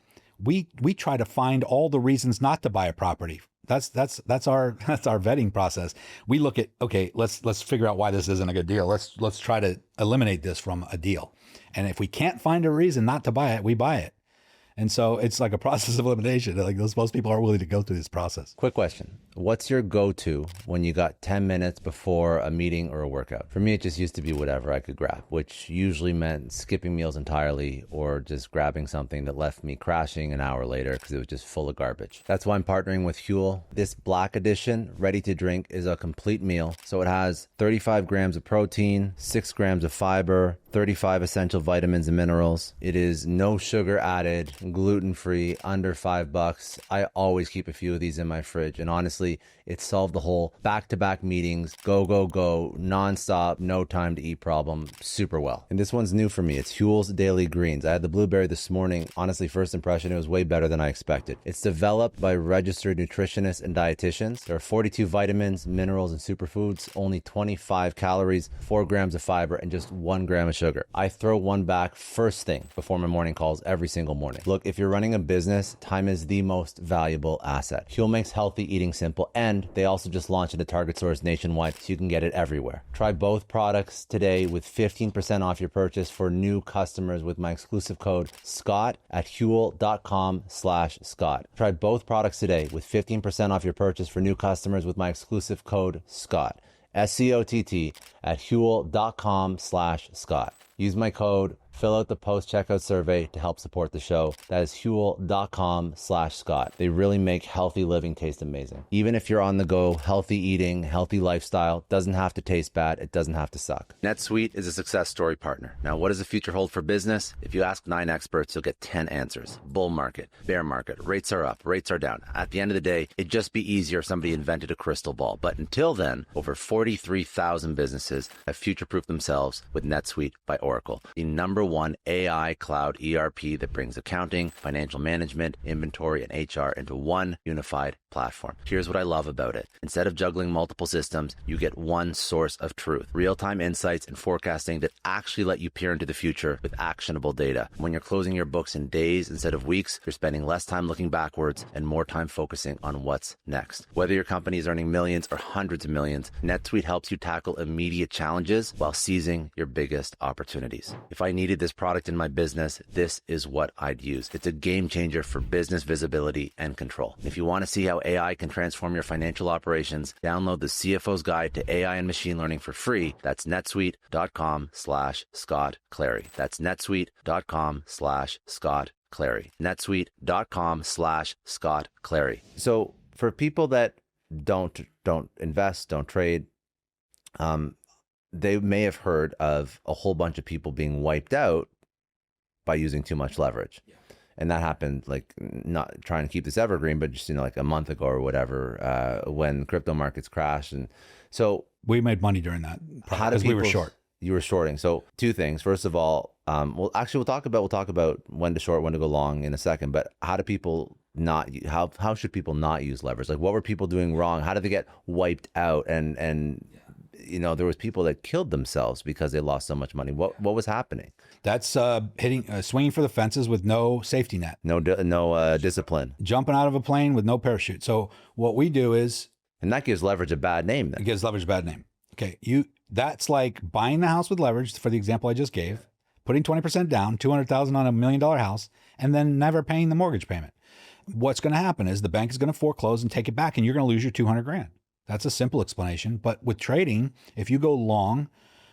try to find all the reasons not to buy a property. That's our vetting process. We look at, okay, let's figure out why this isn't a good deal. Let's try to eliminate this from a deal. And if we can't find a reason not to buy it, we buy it. And so it's like a process of elimination. Like most people aren't willing to go through this process. Quick question. What's your go-to when you got 10 minutes before a meeting or a workout? For me, it just used to be whatever I could grab, which usually meant skipping meals entirely or just grabbing something that left me crashing an hour later because it was just full of garbage. That's why I'm partnering with Huel. This black edition, ready to drink, is a complete meal. So it has 35 grams of protein, 6 grams of fiber, 35 essential vitamins and minerals. It is no sugar added, gluten-free, under $5. I always keep a few of these in my fridge. And honestly, it solved the whole back-to-back meetings, go, nonstop, no time to eat problem super well. And this one's new for me. It's Huel's Daily Greens. I had the blueberry this morning. Honestly, first impression, it was way better than I expected. It's developed by registered nutritionists and dietitians. There are 42 vitamins, minerals, and superfoods, only 25 calories, 4 grams of fiber, and just 1 gram of sugar. I throw one back first thing before my morning calls every single morning. Look, if you're running a business, time is the most valuable asset. Huel makes healthy eating simple, and they also just launched into Target stores nationwide, so you can get it everywhere. Try both products today with 15% off your purchase for new customers with my exclusive code SCOTT at Huel.com/Scott. Try both products today with 15% off your purchase for new customers with my exclusive code SCOTT, SCOTT, at Huel.com/Scott. Use my code, fill out the post-checkout survey to help support the show. That is Huel.com/Scott. They really make healthy living taste amazing. Even if you're on the go, healthy eating, healthy lifestyle, doesn't have to taste bad. It doesn't have to suck. NetSuite is a success story partner. Now, what does the future hold for business? If you ask 9 experts, you'll get 10 answers. Bull market, bear market, rates are up, rates are down. At the end of the day, it'd just be easier if somebody invented a crystal ball. But until then, over 43,000 businesses have future-proofed themselves with NetSuite by Oracle, the #1 AI cloud ERP that brings accounting, financial management, inventory, and HR into one unified platform. Here's what I love about it. Instead of juggling multiple systems, you get one source of truth, real-time insights and forecasting that actually let you peer into the future with actionable data. When you're closing your books in days instead of weeks, you're spending less time looking backwards and more time focusing on what's next. Whether your company is earning millions or hundreds of millions, NetSuite helps you tackle immediate challenges while seizing your biggest opportunities. If I needed this product in my business, this is what I'd use. It's a game changer for business visibility and control. If you want to see how AI can transform your financial operations, download the CFO's Guide to AI and Machine Learning for free. That's netsuite.com/Scott Clary. That's netsuite.com/Scott Clary. netsuite.com/Scott Clary. So for people that don't invest, don't trade, they may have heard of a whole bunch of people being wiped out by using too much leverage. And that happened like, not trying to keep this evergreen, but just, like a month ago or whatever, when crypto markets crashed. And so we made money during that because we were short. You were shorting. So two things. First of all, well, actually we'll talk about when to short, when to go long in a second, but how do people how should people not use leverage? Like, what were people doing wrong? How did they get wiped out? And there was people that killed themselves because they lost so much money. What was happening? That's swinging for the fences with no safety net, no discipline, jumping out of a plane with no parachute. So what we do is, and that gives leverage a bad name. Then it gives leverage a bad name. Okay, that's like buying the house with leverage, for the example I just gave, putting 20% down, $200,000 on $1 million house, and then never paying the mortgage payment. What's going to happen is the bank is going to foreclose and take it back, and you're going to lose your 200 grand. That's a simple explanation. But with trading, if you go long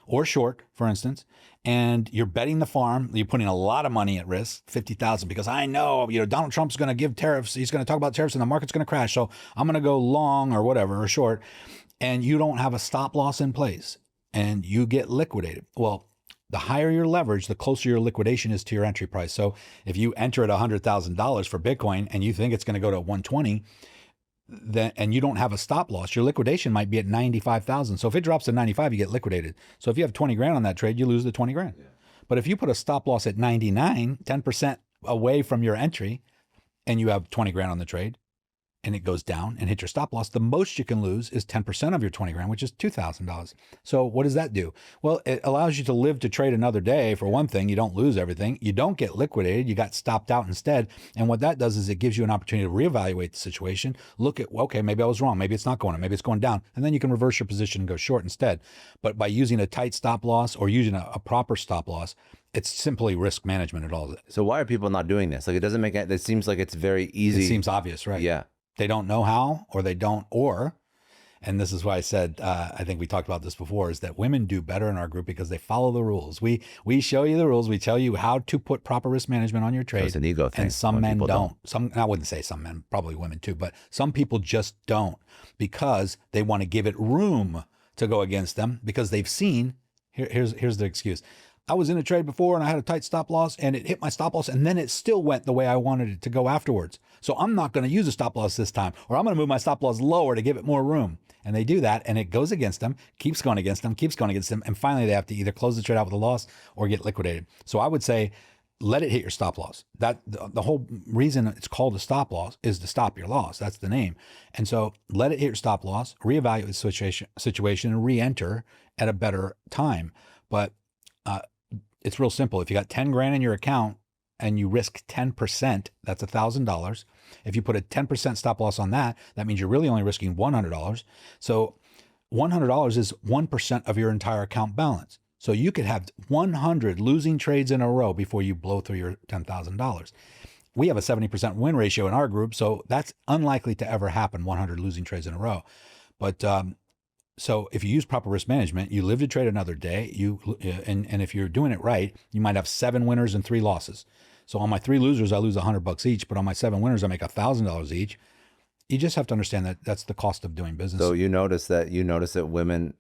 or short, for instance, and you're betting the farm, you're putting a lot of money at risk, 50,000, because I know, Donald Trump's going to give tariffs. He's going to talk about tariffs and the market's going to crash. So I'm going to go long or whatever, or short, and you don't have a stop loss in place and you get liquidated. Well, the higher your leverage, the closer your liquidation is to your entry price. So if you enter at $100,000 for Bitcoin and you think it's going to go to 120, and you don't have a stop loss, your liquidation might be at 95,000. So if it drops to 95, you get liquidated. So if you have 20 grand on that trade, you lose the 20 grand. Yeah. But if you put a stop loss at 99, 10% away from your entry, and you have 20 grand on the trade, and it goes down and hit your stop loss, the most you can lose is 10% of your 20 grand, which is $2,000. So what does that do? Well, it allows you to live to trade another day. For one thing, you don't lose everything. You don't get liquidated. You got stopped out instead. And what that does is it gives you an opportunity to reevaluate the situation. Look at, okay, maybe I was wrong. Maybe it's not going up. Maybe it's going down. And then you can reverse your position and go short instead. But by using a tight stop loss or using a proper stop loss, it's simply risk management at all. So why are people not doing this? Like, it doesn't make it seems like it's very easy. It seems obvious, right? Yeah. They don't know how, or they don't, and this is why I said, I think we talked about this before, is that women do better in our group because they follow the rules. We show you the rules. We tell you how to put proper risk management on your trade. So it's an ego thing. And some men don't. I wouldn't say some men, probably women too, but some people just don't because they want to give it room to go against them because they've seen, here's the excuse. I was in a trade before and I had a tight stop loss and it hit my stop loss and then it still went the way I wanted it to go afterwards. So I'm not going to use a stop loss this time, or I'm going to move my stop loss lower to give it more room. And they do that and it goes against them, keeps going against them, keeps going against them. And finally they have to either close the trade out with a loss or get liquidated. So I would say, let it hit your stop loss. That the whole reason it's called a stop loss is to stop your loss. That's the name. And so let it hit your stop loss, reevaluate the situation and re-enter at a better time. But it's real simple. If you got 10 grand in your account and you risk 10%, that's $1,000. If you put a 10% stop loss on that, that means you're really only risking $100. So $100 is 1% of your entire account balance. So you could have 100 losing trades in a row before you blow through your $10,000. We have a 70% win ratio in our group, so that's unlikely to ever happen, 100 losing trades in a row. But so if you use proper risk management, you live to trade another day. And if you're doing it right, you might have 7 winners and 3 losses. So on my 3 losers, I lose $100 each, but on my 7 winners, I make $1,000 each. You just have to understand that that's the cost of doing business. So you notice that women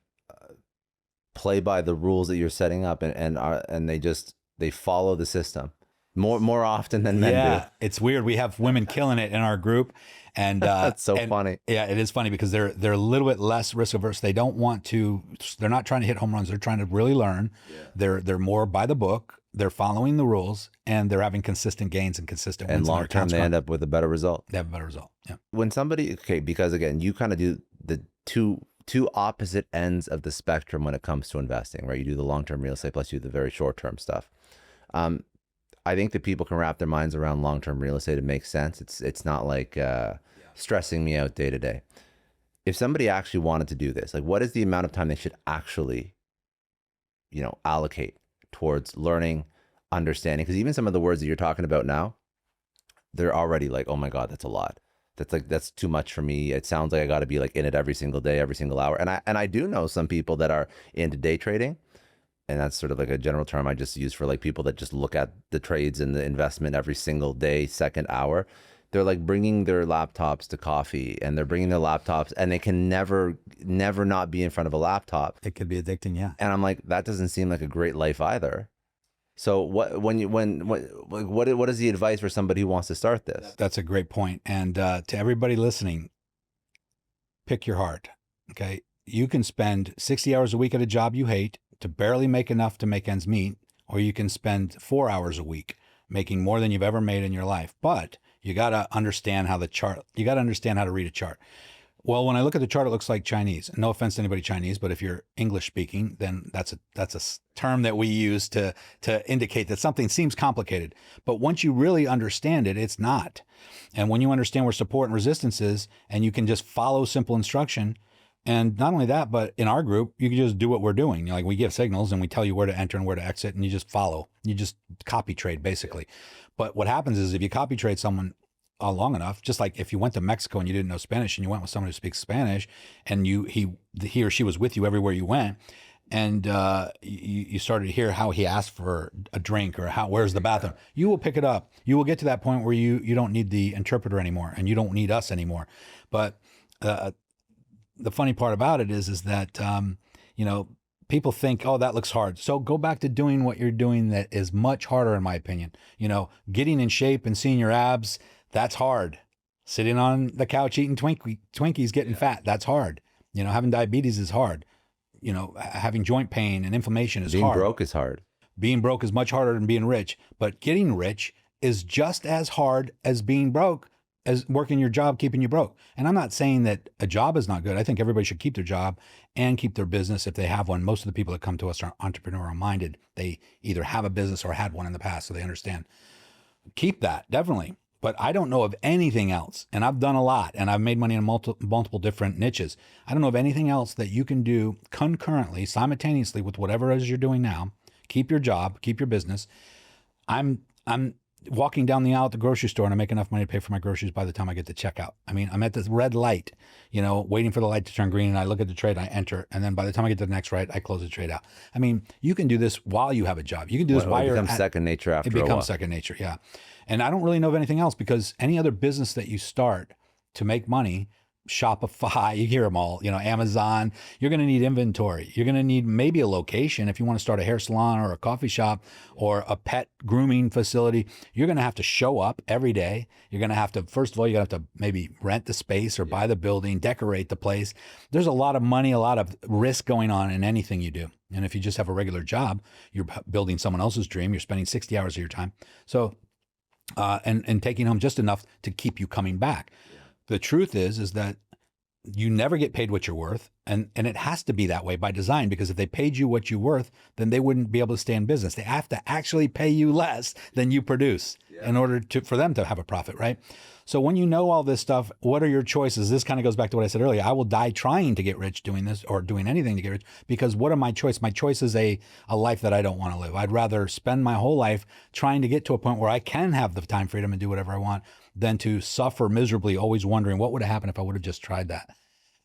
play by the rules that you're setting up, and they follow the system more often than men do. Yeah, it's weird. We have women killing it in our group. And that's so funny. Yeah, it is funny because they're a little bit less risk averse. They don't want to. They're not trying to hit home runs. They're trying to really learn. Yeah. They're more by the book. They're following the rules, and they're having consistent gains and consistent wins. And long term, they end up with a better result. They have a better result. Yeah. When somebody because again, you kind of do the two opposite ends of the spectrum when it comes to investing, right? You do the long term real estate plus you do the very short term stuff. I think that people can wrap their minds around long term real estate. It makes sense. It's not like stressing me out day to day. If somebody actually wanted to do this, like, what is the amount of time they should actually, allocate towards learning, understanding? Because even some of the words that you're talking about now, they're already like, oh my God, that's a lot. That's too much for me. It sounds like I got to be like in it every single day, every single hour. And I do know some people that are into day trading. And that's sort of like a general term I just use for like people that just look at the trades and the investment every single day, second, hour. They're like bringing their laptops to coffee, and they're bringing their laptops, and they can never not be in front of a laptop. It could be addicting, yeah. And I'm like, that doesn't seem like a great life either. So what is the advice for somebody who wants to start this? That's a great point. And to everybody listening, pick your heart. Okay. You can spend 60 hours a week at a job you hate to barely make enough to make ends meet, or you can spend 4 hours a week making more than you've ever made in your life. But you got to understand how you got to understand how to read a chart. Well, when I look at the chart, it looks like Chinese. No offense to anybody Chinese, but if you're English speaking, then that's a term that we use to indicate that something seems complicated. But once you really understand it, it's not. And when you understand where support and resistance is, and you can just follow simple instruction, and not only that, but in our group, you can just do what we're doing. Like, we give signals and we tell you where to enter and where to exit, and you just follow. You just copy trade, basically. But what happens is, if you copy trade someone long enough, just like if you went to Mexico and you didn't know Spanish and you went with someone who speaks Spanish, and he or she was with you everywhere you went, and you started to hear how he asked for a drink, or where's the bathroom, you will pick it up. You will get to that point where you don't need the interpreter anymore, and you don't need us anymore. But the funny part about it is that people think, oh, that looks hard. So go back to doing what you're doing that is much harder, in my opinion. Getting in shape and seeing your abs, that's hard. Sitting on the couch eating Twinkies, getting fat, that's hard. Having diabetes is hard. Having joint pain and inflammation is hard. Being broke is hard. Being broke is much harder than being rich. But getting rich is just as hard as being broke, as working your job, keeping you broke. And I'm not saying that a job is not good. I think everybody should keep their job and keep their business if they have one. Most of the people that come to us are entrepreneurial minded. They either have a business or had one in the past, so they understand. Keep that, definitely. But I don't know of anything else, and I've done a lot, and I've made money in multiple different niches. I don't know of anything else that you can do concurrently, simultaneously with whatever it is you're doing now. Keep your job, keep your business. I'm walking down the aisle at the grocery store, and I make enough money to pay for my groceries by the time I get to checkout. I mean, I'm at this red light, waiting for the light to turn green, and I look at the trade, I enter, and then by the time I get to the next right, I close the trade out. I mean, you can do this while you have a job. You can do this while it becomes second nature after a while. It becomes second nature, yeah. And I don't really know of anything else, because any other business that you start to make money, Shopify, you hear them all, Amazon, you're going to need inventory. You're going to need maybe a location. If you want to start a hair salon or a coffee shop or a pet grooming facility, you're going to have to show up every day. You're going to have to, first of all, you're going to have to maybe rent the space or buy the building, decorate the place. There's a lot of money, a lot of risk going on in anything you do. And if you just have a regular job, you're building someone else's dream. You're spending 60 hours of your time. So, and taking home just enough to keep you coming back. The truth is that you never get paid what you're worth. And it has to be that way by design, because if they paid you what you're worth, then they wouldn't be able to stay in business. They have to actually pay you less than you produce in order for them to have a profit, right? So when you know all this stuff, what are your choices? This kind of goes back to what I said earlier. I will die trying to get rich doing this, or doing anything to get rich, because what are my choices? My choice is a life that I don't want to live. I'd rather spend my whole life trying to get to a point where I can have the time freedom and do whatever I want than to suffer miserably, always wondering what would have happened if I would have just tried that.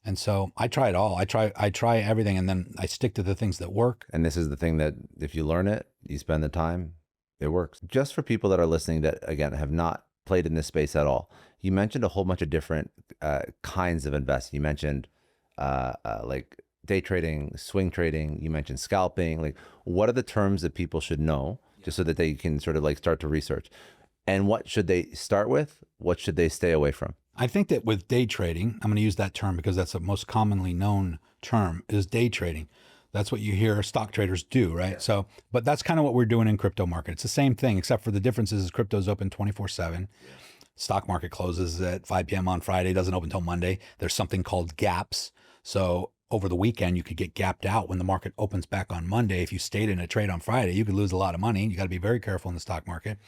And so I try it all. I try everything, and then I stick to the things that work. And this is the thing that if you learn it, you spend the time, it works. Just for people that are listening that, again, have not played in this space at all, you mentioned a whole bunch of different kinds of investing. You mentioned like day trading, swing trading. You mentioned scalping. Like, what are the terms that people should know just so that they can sort of like start to research? And what should they start with? What should they stay away from? I think that with day trading, I'm going to use that term because that's the most commonly known term, is day trading. That's what you hear stock traders do, right? Yeah. So, but that's kind of what we're doing in crypto market. It's the same thing, except for the difference is crypto's open 24/7. Yeah. Stock market closes at 5 p.m. on Friday, doesn't open until Monday. There's something called gaps. So over the weekend, you could get gapped out when the market opens back on Monday. If you stayed in a trade on Friday, you could lose a lot of money. You got to be very careful in the stock market,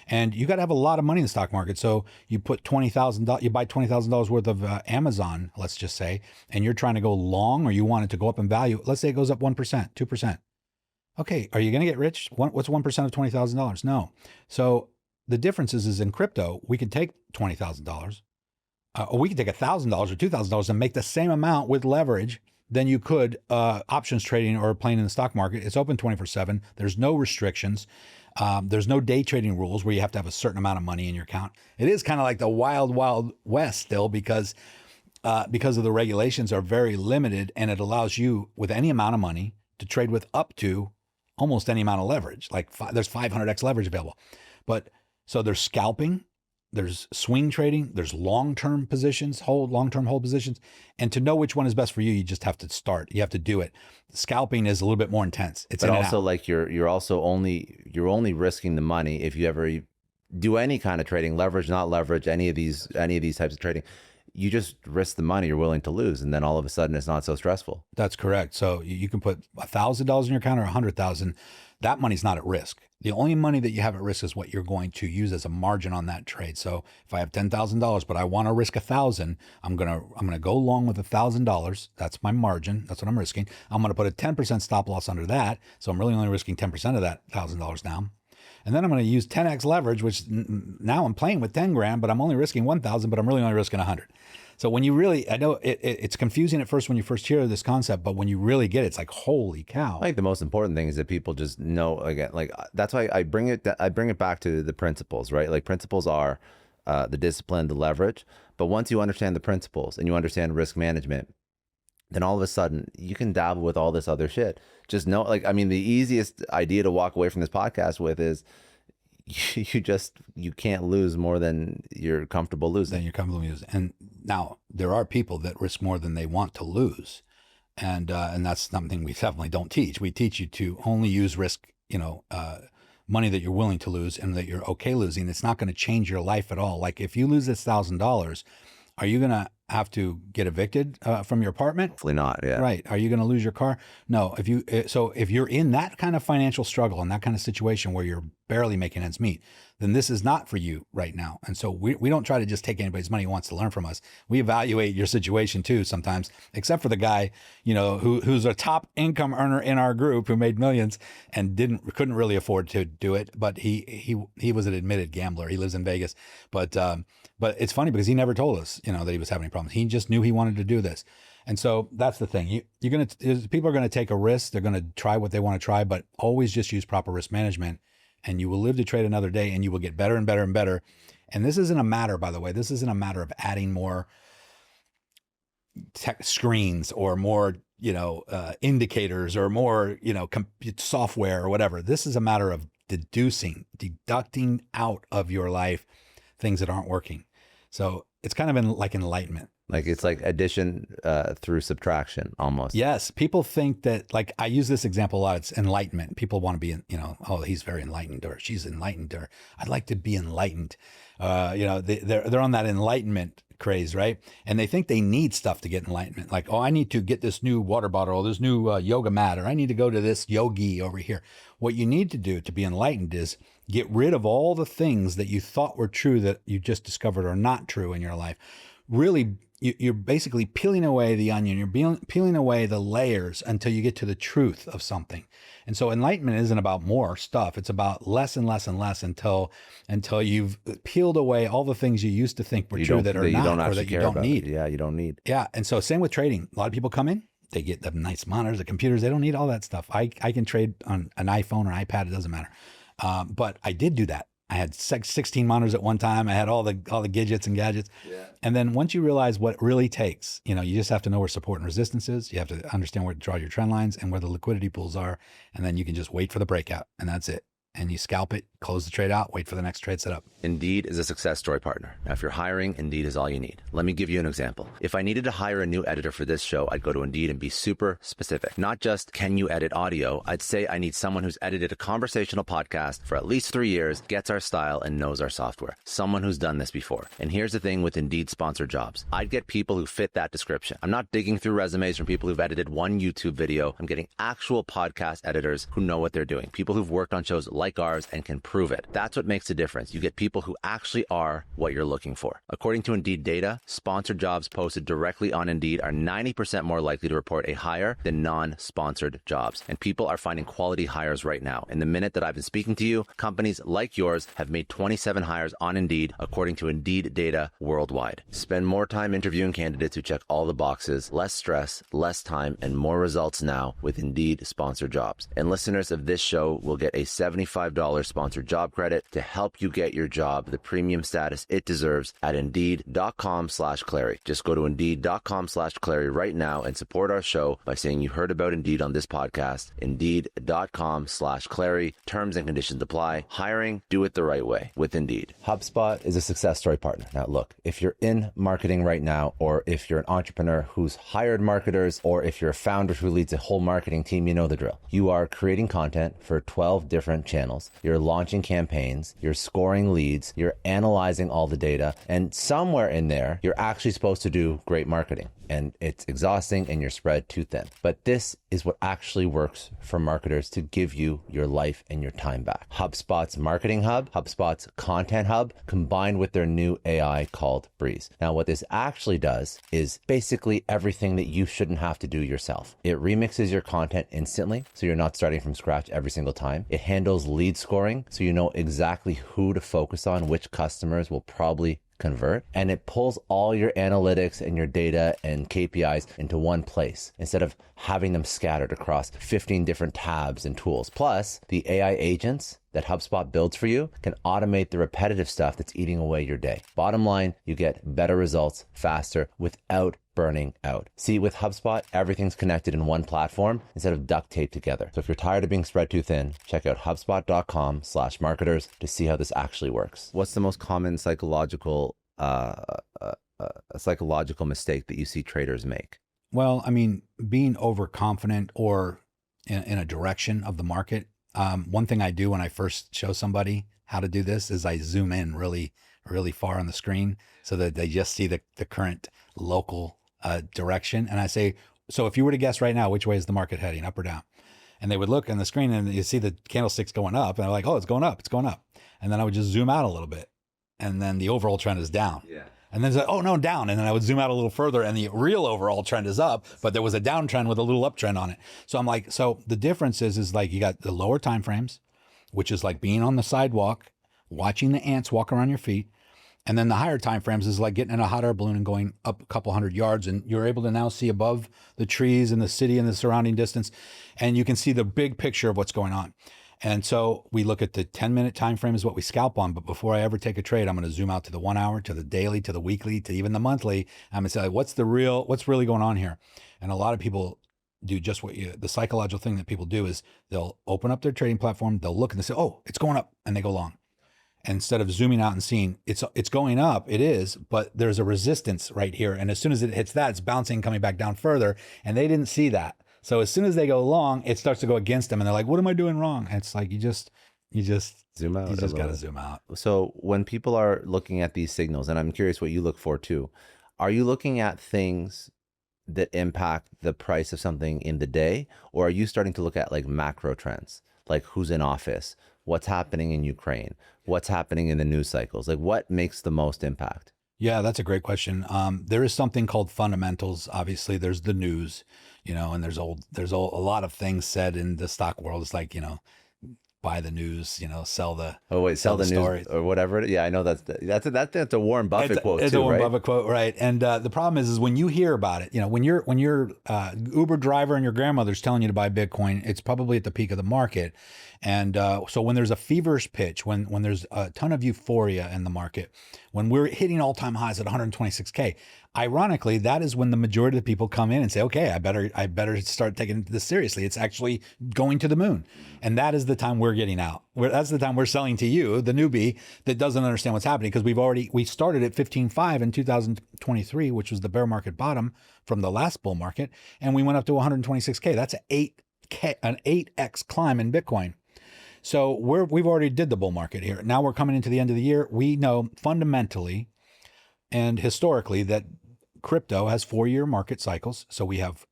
and you got to have a lot of money in the stock market. So you put $20,000, you buy $20,000 worth of Amazon, let's just say, and you're trying to go long, or you want it to go up in value. Let's say it goes up 1%, 2%. Okay, are you going to get rich? What's 1% of $20,000? No. So the difference is in crypto, we can take $20,000, or we can take $1,000 or $2,000 and make the same amount with leverage than you could options trading or playing in the stock market. It's open 24/7. There's no restrictions. There's no day trading rules where you have to have a certain amount of money in your account. It is kind of like the wild, wild west still, because of the regulations are very limited, and it allows you with any amount of money to trade with up to almost any amount of leverage. Like there's 500x leverage available. But so there's scalping, there's swing trading, there's long-term positions, long-term hold positions. And to know which one is best for you, you just have to start. You have to do it. Scalping is a little bit more intense. It's but in and also out. like you're only risking the money if you ever do any kind of trading, leverage, not leverage, any of these types of trading. You just risk the money you're willing to lose, and then all of a sudden it's not so stressful. That's correct. So you can put $1,000 in your account or 100,000. That money's not at risk. The only money that you have at risk is what you're going to use as a margin on that trade. So if I have $10,000, but I want to risk 1,000, I'm gonna go along with $1,000. That's my margin. That's what I'm risking. I'm gonna put a 10% stop loss under that. So I'm really only risking 10% of that $1,000 now. And then I'm going to use 10x leverage, which now I'm playing with 10 grand, but I'm only risking 1,000, but I'm really only risking 100. So when you really, I know it's confusing at first when you first hear this concept, but when you really get it, it's like, holy cow. I think the most important thing is that people just know, again, like that's why I bring it back to the principles, right? Like principles are the discipline, the leverage. But once you understand the principles and you understand risk management, then all of a sudden you can dabble with all this other shit. Just know, like, I mean, the easiest idea to walk away from this podcast with is you can't lose more than you're comfortable losing. And now there are people that risk more than they want to lose. And that's something we definitely don't teach. We teach you to only use risk, money that you're willing to lose and that you're okay losing. It's not going to change your life at all. Like if you lose this $1,000, are you going to have to get evicted from your apartment? Hopefully not. Yeah. Right. Are you going to lose your car? No. If you're in that kind of financial struggle and that kind of situation where you're barely making ends meet, then this is not for you right now. And so we don't try to just take anybody's money who wants to learn from us. We evaluate your situation too sometimes, except for the guy, who's a top income earner in our group who made millions and couldn't really afford to do it. But he was an admitted gambler. He lives in Vegas. But it's funny because he never told us, that he was having problems. He just knew he wanted to do this. And so that's the thing. People are going to take a risk. They're going to try what they want to try, but always just use proper risk management. And you will live to trade another day, and you will get better and better and better. And this isn't a matter, by the way, this isn't a matter of adding more tech screens or more, indicators or more, software or whatever. This is a matter of deducting out of your life things that aren't working. So it's kind of like enlightenment. Like it's like addition through subtraction almost. Yes. People think that, like, I use this example a lot. It's enlightenment. People want to be, oh, he's very enlightened, or she's enlightened, or I'd like to be enlightened. They're on that enlightenment craze, right? And they think they need stuff to get enlightenment. Like, oh, I need to get this new water bottle, or this new yoga mat, or I need to go to this yogi over here. What you need to do to be enlightened is get rid of all the things that you thought were true that you just discovered are not true in your life. Really, you're basically peeling away the onion. You're peeling away the layers until you get to the truth of something. And so enlightenment isn't about more stuff. It's about less and less and less until you've peeled away all the things you used to think were true that are not, or that you don't need. Yeah, you don't need. Yeah. And so same with trading. A lot of people come in, they get the nice monitors, the computers. They don't need all that stuff. I can trade on an iPhone or iPad. It doesn't matter. But I did do that. I had 16 monitors at one time. I had all the gadgets and gadgets. Yeah. And then once you realize what it really takes, you just have to know where support and resistance is. You have to understand where to draw your trend lines and where the liquidity pools are. And then you can just wait for the breakout, and that's it. And you scalp it, close the trade out, wait for the next trade setup. Indeed is a success story partner. Now, if you're hiring, Indeed is all you need. Let me give you an example. If I needed to hire a new editor for this show, I'd go to Indeed and be super specific. Not just, can you edit audio? I'd say I need someone who's edited a conversational podcast for at least 3 years, gets our style, and knows our software. Someone who's done this before. And here's the thing with Indeed sponsored jobs. I'd get people who fit that description. I'm not digging through resumes from people who've edited one YouTube video. I'm getting actual podcast editors who know what they're doing. People who've worked on shows like ours and can prove it. That's what makes a difference. You get people who actually are what you're looking for. According to Indeed data, sponsored jobs posted directly on Indeed are 90% more likely to report a hire than non-sponsored jobs. And people are finding quality hires right now. In the minute that I've been speaking to you, companies like yours have made 27 hires on Indeed, according to Indeed data worldwide. Spend more time interviewing candidates who check all the boxes, less stress, less time, and more results now with Indeed sponsored jobs. And listeners of this show will get a $75 $25 sponsored job credit to help you get your job the premium status it deserves at Indeed.com/Clary. Just go to Indeed.com/Clary right now and support our show by saying you heard about Indeed on this podcast. Indeed.com/Clary. Terms and conditions apply. Hiring, do it the right way with Indeed. HubSpot is a success story partner. Now look, if you're in marketing right now, or if you're an entrepreneur who's hired marketers, or if you're a founder who leads a whole marketing team, you know the drill. You are creating content for 12 different channels. You're launching campaigns. You're scoring leads. You're analyzing all the data. And somewhere in there, you're actually supposed to do great marketing. And it's exhausting and you're spread too thin. But this is what actually works for marketers to give you your life and your time back. HubSpot's Marketing Hub, HubSpot's Content Hub, combined with their new AI called Breeze. Now, what this actually does is basically everything that you shouldn't have to do yourself. It remixes your content instantly, so you're not starting from scratch every single time. It handles lead scoring, so you know exactly who to focus on, which customers will probably convert, and it pulls all your analytics and your data and KPIs into one place instead of having them scattered across 15 different tabs and tools. Plus, the AI agents that HubSpot builds for you can automate the repetitive stuff that's eating away your day. Bottom line, you get better results faster without burning out. See, with HubSpot, everything's connected in one platform instead of duct taped together. So if you're tired of being spread too thin, check out HubSpot.com/marketers to see how this actually works. What's the most common psychological mistake that you see traders make? Well, I mean, being overconfident or in a direction of the market. One thing I do when I first show somebody how to do this is I zoom in really, really far on the screen so that they just see the current local direction. And I say, so if you were to guess right now, which way is the market heading, up or down? And they would look on the screen and you see the candlesticks going up. And they're like, oh, it's going up, it's going up. And then I would just zoom out a little bit. And then the overall trend is down. Yeah. And then it's like, oh no, down. And then I would zoom out a little further and the real overall trend is up, but there was a downtrend with a little uptrend on it. So I'm like, so the difference is like you got the lower time frames, which is like being on the sidewalk, watching the ants walk around your feet. And then the higher time frames is like getting in a hot air balloon and going up a couple hundred yards. And you're able to now see above the trees and the city and the surrounding distance. And you can see the big picture of what's going on. And so we look at the 10-minute time frame is what we scalp on. But before I ever take a trade, I'm going to zoom out to the 1 hour, to the daily, to the weekly, to even the monthly. I'm going to say, what's really going on here? And a lot of people do just the psychological thing that people do is they'll open up their trading platform, they'll look and they say, oh, it's going up, and they go long. Instead of zooming out and seeing it's going up, it is, but there's a resistance right here. And as soon as it hits that, it's bouncing, coming back down further. And they didn't see that. So as soon as they go long, it starts to go against them and they're like, what am I doing wrong? And it's like, you just zoom out. You just got to zoom out. So when people are looking at these signals, and I'm curious what you look for too, are you looking at things that impact the price of something in the day? Or are you starting to look at like macro trends, like who's in office, what's happening in Ukraine, what's happening in the news cycles? Like what makes the most impact? Yeah, that's a great question. There is something called fundamentals. Obviously, there's the news, and there's a lot of things said in the stock world. It's like, buy the news, sell the sell the story news or whatever. Yeah, I know that's a Warren Buffett quote. It's too, a Warren right? Buffett quote, right? And the problem is when you hear about it, when your Uber driver and your grandmother's telling you to buy Bitcoin, it's probably at the peak of the market. And so when there's a feverish pitch, when there's a ton of euphoria in the market, when we're hitting all-time highs at 126K, ironically, that is when the majority of the people come in and say, okay, I better start taking this seriously. It's actually going to the moon. And that is the time we're getting out. That's the time we're selling to you, the newbie that doesn't understand what's happening, because we started at 15.5 in 2023, which was the bear market bottom from the last bull market. And we went up to 126K. That's an 8X climb in Bitcoin. So we've already did the bull market here. Now we're coming into the end of the year. We know fundamentally and historically that crypto has 4-year market cycles. So we have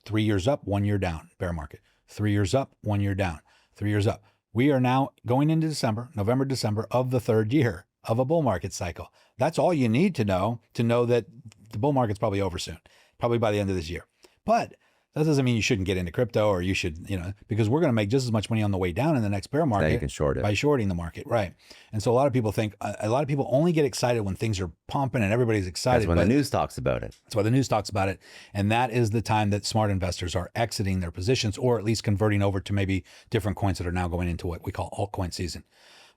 3 years up, 1 year down, bear market. 3 years up, 1 year down, 3 years up. We are now going into November, December of the 3rd year of a bull market cycle. That's all you need to know that the bull market's probably over soon, probably by the end of this year. But That doesn't mean you shouldn't get into crypto or you should, because we're going to make just as much money on the way down in the next bear market. Now you can short it. By shorting the market. Right. And so a lot of people only get excited when things are pumping and everybody's excited. That's when the news talks about it. That's why the news talks about it. And that is the time that smart investors are exiting their positions, or at least converting over to maybe different coins that are now going into what we call altcoin season.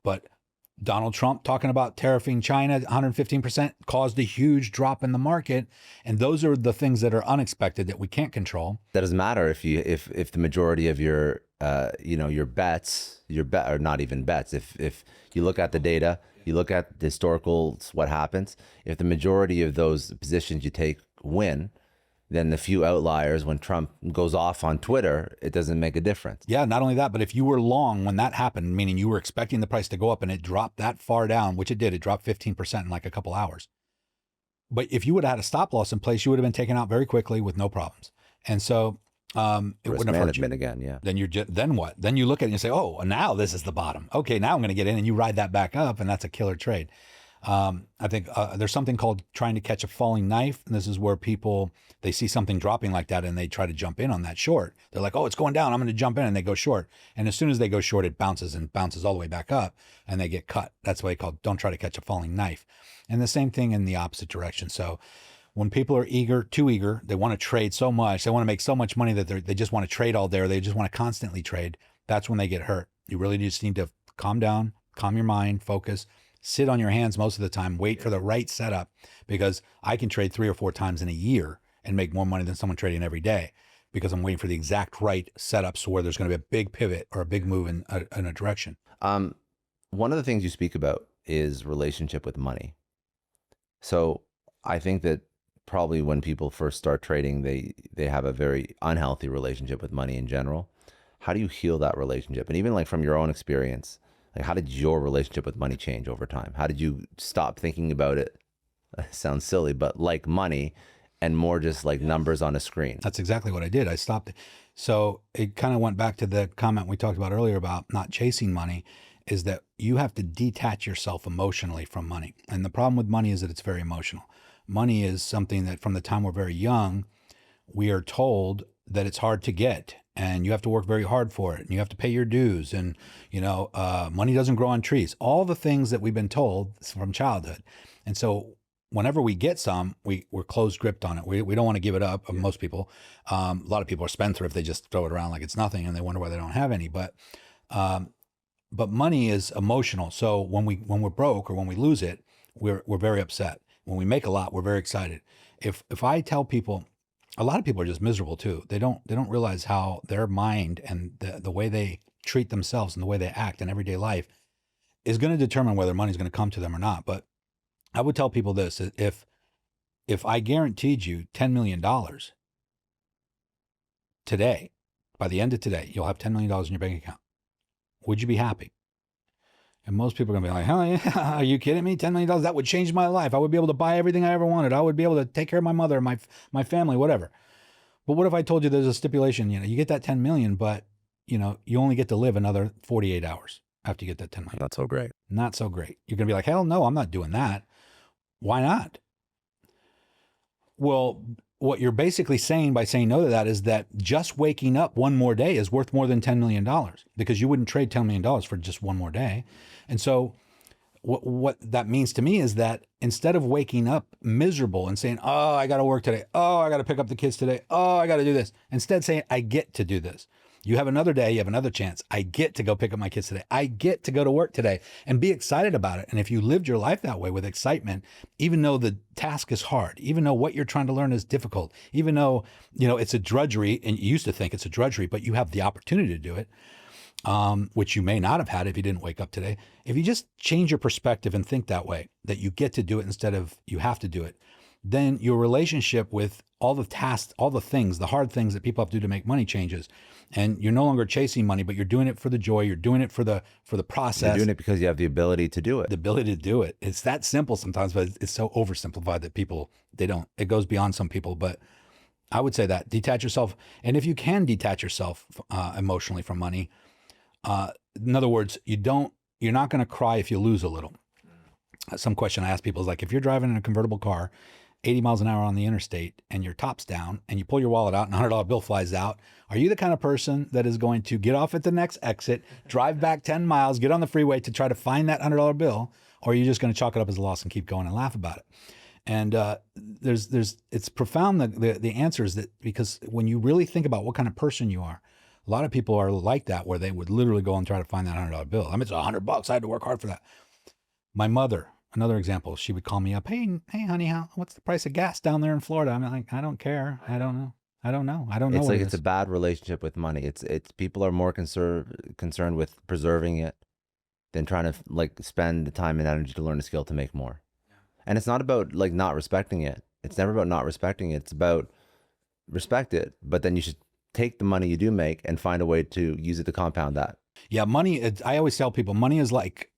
But Donald Trump talking about tariffing China 115% caused a huge drop in the market. And those are the things that are unexpected that we can't control. That doesn't matter if the majority of your your bets, or not even bets, if you look at the data, you look at the historicals, what happens, if the majority of those positions you take win, then the few outliers, when Trump goes off on Twitter, it doesn't make a difference. Yeah, not only that, but if you were long when that happened, meaning you were expecting the price to go up and it dropped that far down, which it did, it dropped 15% in like a couple hours. But if you would have had a stop loss in place, you would have been taken out very quickly with no problems. And so it wouldn't have hurt you. Again, yeah. Then what? Then you look at it and you say, oh, now this is the bottom. Okay, now I'm going to get in, and you ride that back up, and that's a killer trade. I think there's something called trying to catch a falling knife. And this is where people, they see something dropping like that and they try to jump in on that short. They're like, oh, it's going down, I'm going to jump in, and they go short. And as soon as they go short, it bounces all the way back up and they get cut. That's why they call don't try to catch a falling knife. And the same thing in the opposite direction. So when people are too eager, they want to trade so much, they want to make so much money that they just want to trade all day, or they just want to constantly trade. That's when they get hurt. You really just need to calm down, calm your mind, focus, sit on your hands most of the time, wait for the right setup, because I can trade 3 or 4 times in a year and make more money than someone trading every day, because I'm waiting for the exact right setups where there's going to be a big pivot or a big move in a direction. One of the things you speak about is relationship with money. So I think that probably when people first start trading, they have a very unhealthy relationship with money in general. How do you heal that relationship? And even like from your own experience, like, how did your relationship with money change over time? How did you stop thinking about it? It sounds silly, but like money, and more just like numbers on a screen? That's exactly what I did. I stopped. So it kind of went back to the comment we talked about earlier about not chasing money, is that you have to detach yourself emotionally from money. And the problem with money is that it's very emotional. Money is something that from the time we're very young, we are told that it's hard to get, and you have to work very hard for it, and you have to pay your dues, and money doesn't grow on trees. All the things that we've been told from childhood. And so whenever we get some, we're closed-gripped on it. We don't want to give it up. Most people, a lot of people are spendthrift. They just throw it around like it's nothing, and they wonder why they don't have any. But money is emotional. So when we're broke or when we lose it, we're very upset. When we make a lot, we're very excited. If I tell people, a lot of people are just miserable too. They don't realize how their mind and the way they treat themselves and the way they act in everyday life is going to determine whether money is going to come to them or not. But I would tell people this: if I guaranteed you $10 million today, by the end of today, you'll have $10 million in your bank account, would you be happy? And most people are going to be like, hell yeah, are you kidding me? $10 million, that would change my life. I would be able to buy everything I ever wanted. I would be able to take care of my mother, my family, whatever. But what if I told you there's a stipulation, you get that 10 million, but you only get to live another 48 hours after you get that 10 million. Not so great. Not so great. You're going to be like, hell no, I'm not doing that. Why not? Well, what you're basically saying by saying no to that is that just waking up one more day is worth more than $10 million, because you wouldn't trade $10 million for just one more day. And so what that means to me is that instead of waking up miserable and saying, oh, I got to work today. Oh, I got to pick up the kids today. Oh, I got to do this. Instead saying, I get to do this. You have another day, you have another chance. I get to go pick up my kids today. I get to go to work today, and be excited about it. And if you lived your life that way with excitement, even though the task is hard, even though what you're trying to learn is difficult, even though, it's a drudgery, and you used to think it's a drudgery, but you have the opportunity to do it, which you may not have had if you didn't wake up today. If you just change your perspective and think that way, that you get to do it instead of you have to do it, then your relationship with all the tasks, all the things, the hard things that people have to do to make money changes. And you're no longer chasing money, but you're doing it for the joy. You're doing it for the process. You're doing it because you have the ability to do it. The ability to do it. It's that simple sometimes, but it's so oversimplified that people, it goes beyond some people. But I would say that detach yourself. And if you can detach yourself emotionally from money, in other words, you're not going to cry if you lose a little. Some question I ask people is like, if you're driving in a convertible car 80 miles an hour on the interstate and your top's down and you pull your wallet out and a $100 bill flies out, are you the kind of person that is going to get off at the next exit, drive back 10 miles, get on the freeway to try to find that $100 bill? Or are you just going to chalk it up as a loss and keep going and laugh about it? And it's profound, the answers, that because when you really think about what kind of person you are, a lot of people are like that, where they would literally go and try to find that $100 bill. I mean, it's $100. I had to work hard for that. My mother, another example, she would call me up. Hey, honey, what's the price of gas down there in Florida? I'm like, I don't care. I don't know. I don't know. It's what like it it's is. a bad relationship with money. It's people are more concerned with preserving it than trying to like spend the time and energy to learn a skill to make more. And it's not about like not respecting it. It's never about not respecting it. It's about respect it, but then you should take the money you do make and find a way to use it to compound that. Yeah, money. I always tell people, money is like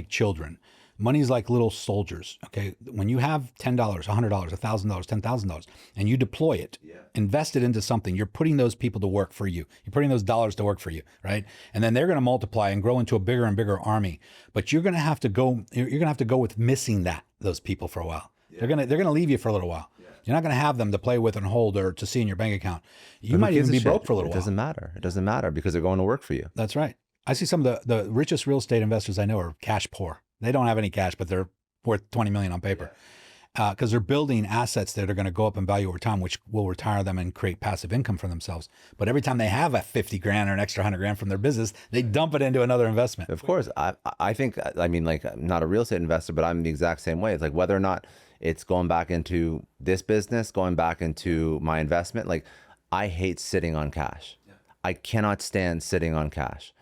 children. Money is like little soldiers. Okay, when you have $10, $100, $1,000, $10,000, and you deploy it, invest it into something, you're putting those people to work for you. You're putting those dollars to work for you, right? And then they're going to multiply and grow into a bigger and bigger army. But you're going to have to go. You're going to have to go with missing those people for a while. They're gonna leave you for a little while. You're not going to have them to play with and hold or to see in your bank account. You might even be broke for a little while. It doesn't matter. It doesn't matter because they're going to work for you. That's right. I see some of the richest real estate investors I know are cash poor. They don't have any cash, but they're worth 20 million on paper because they're building assets that are going to go up in value over time, which will retire them and create passive income for themselves. But every time they have a 50 grand or an extra 100 grand from their business, they dump it into another investment. Of course. I think, I mean, like, I'm not a real estate investor, but I'm the exact same way. It's like whether or not it's going back into this business, going back into my investment. Like, I hate sitting on cash. I cannot stand sitting on cash.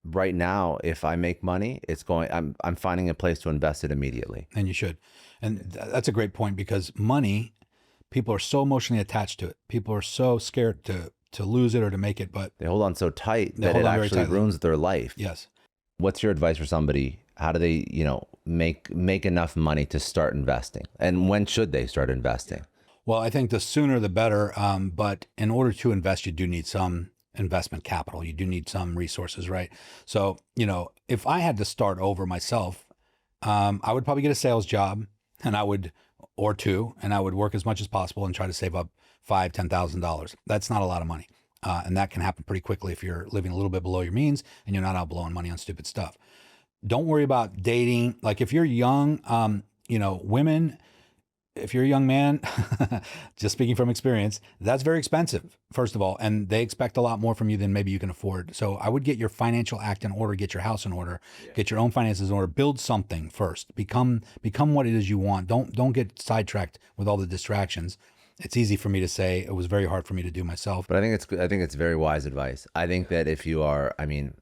Right now, if I make money, I'm finding a place to invest it immediately. And you should. And that's a great point, because money, people are so emotionally attached to it. People are so scared to lose it or to make it, but they hold on so tight that it actually ruins their life. Yes. What's your advice for somebody? How do they, make enough money to start investing? And when should they start investing? Well, I think the sooner the better. But in order to invest, you do need some investment capital. You do need some resources, right? So, if I had to start over myself, I would probably get a sales job or two, and I would work as much as possible and try to save up $5,000, $10,000. That's not a lot of money. And that can happen pretty quickly if you're living a little bit below your means and you're not out blowing money on stupid stuff. Don't worry about dating. Like if you're young, women, if you're a young man, just speaking from experience, that's very expensive, first of all, and they expect a lot more from you than maybe you can afford. So I would get your financial act in order, get your house in order, get your own finances in order, build something first, become what it is you want. Don't get sidetracked with all the distractions. It's easy for me to say. It was very hard for me to do myself. But I think it's very wise advice. I think that if you are, I think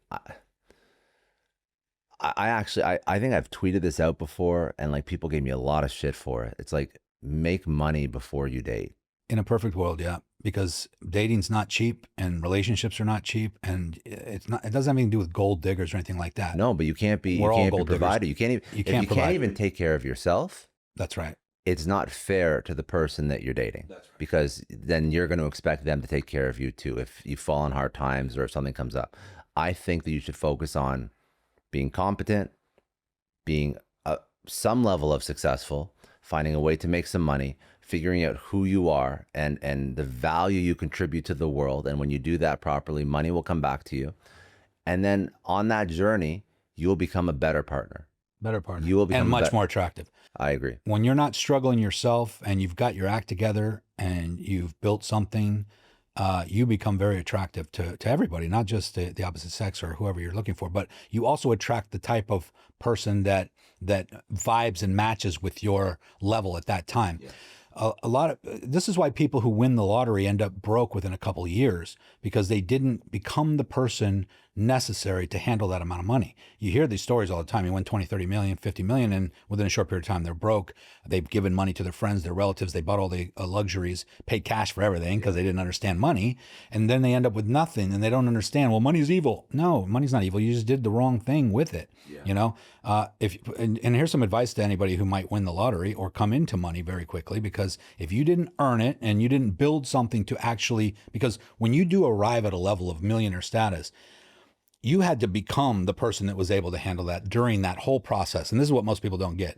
I've tweeted this out before, and like people gave me a lot of shit for it. It's like, make money before you date. In a perfect world, yeah, because dating's not cheap and relationships are not cheap, and it doesn't have anything to do with gold diggers or anything like that. No, but you can't be a provider. You can't even take care of yourself. That's right. It's not fair to the person that you're dating. That's right. Because then you're going to expect them to take care of you too if you fall on hard times or if something comes up. I think that you should focus on being competent, being some level of successful, finding a way to make some money, figuring out who you are and the value you contribute to the world. And when you do that properly, money will come back to you. And then on that journey, you'll become a better partner. You will become and much more attractive. I agree. When you're not struggling yourself and you've got your act together and you've built something, you become very attractive to everybody, not just the opposite sex or whoever you're looking for, but you also attract the type of person that vibes and matches with your level at that time. Yeah. This is why people who win the lottery end up broke within a couple of years, because they didn't become the person necessary to handle that amount of money. You hear these stories all the time. You win 20, 30 million, 50 million, and within a short period of time, they're broke. They've given money to their friends, their relatives. They bought all the luxuries, paid cash for everything because they didn't understand money. And then they end up with nothing and they don't understand, well, money's evil. No, money's not evil. You just did the wrong thing with it. Yeah. And here's some advice to anybody who might win the lottery or come into money very quickly, because if you didn't earn it and you didn't build something to actually, because when you do arrive at a level of millionaire status, you had to become the person that was able to handle that during that whole process. And this is what most people don't get.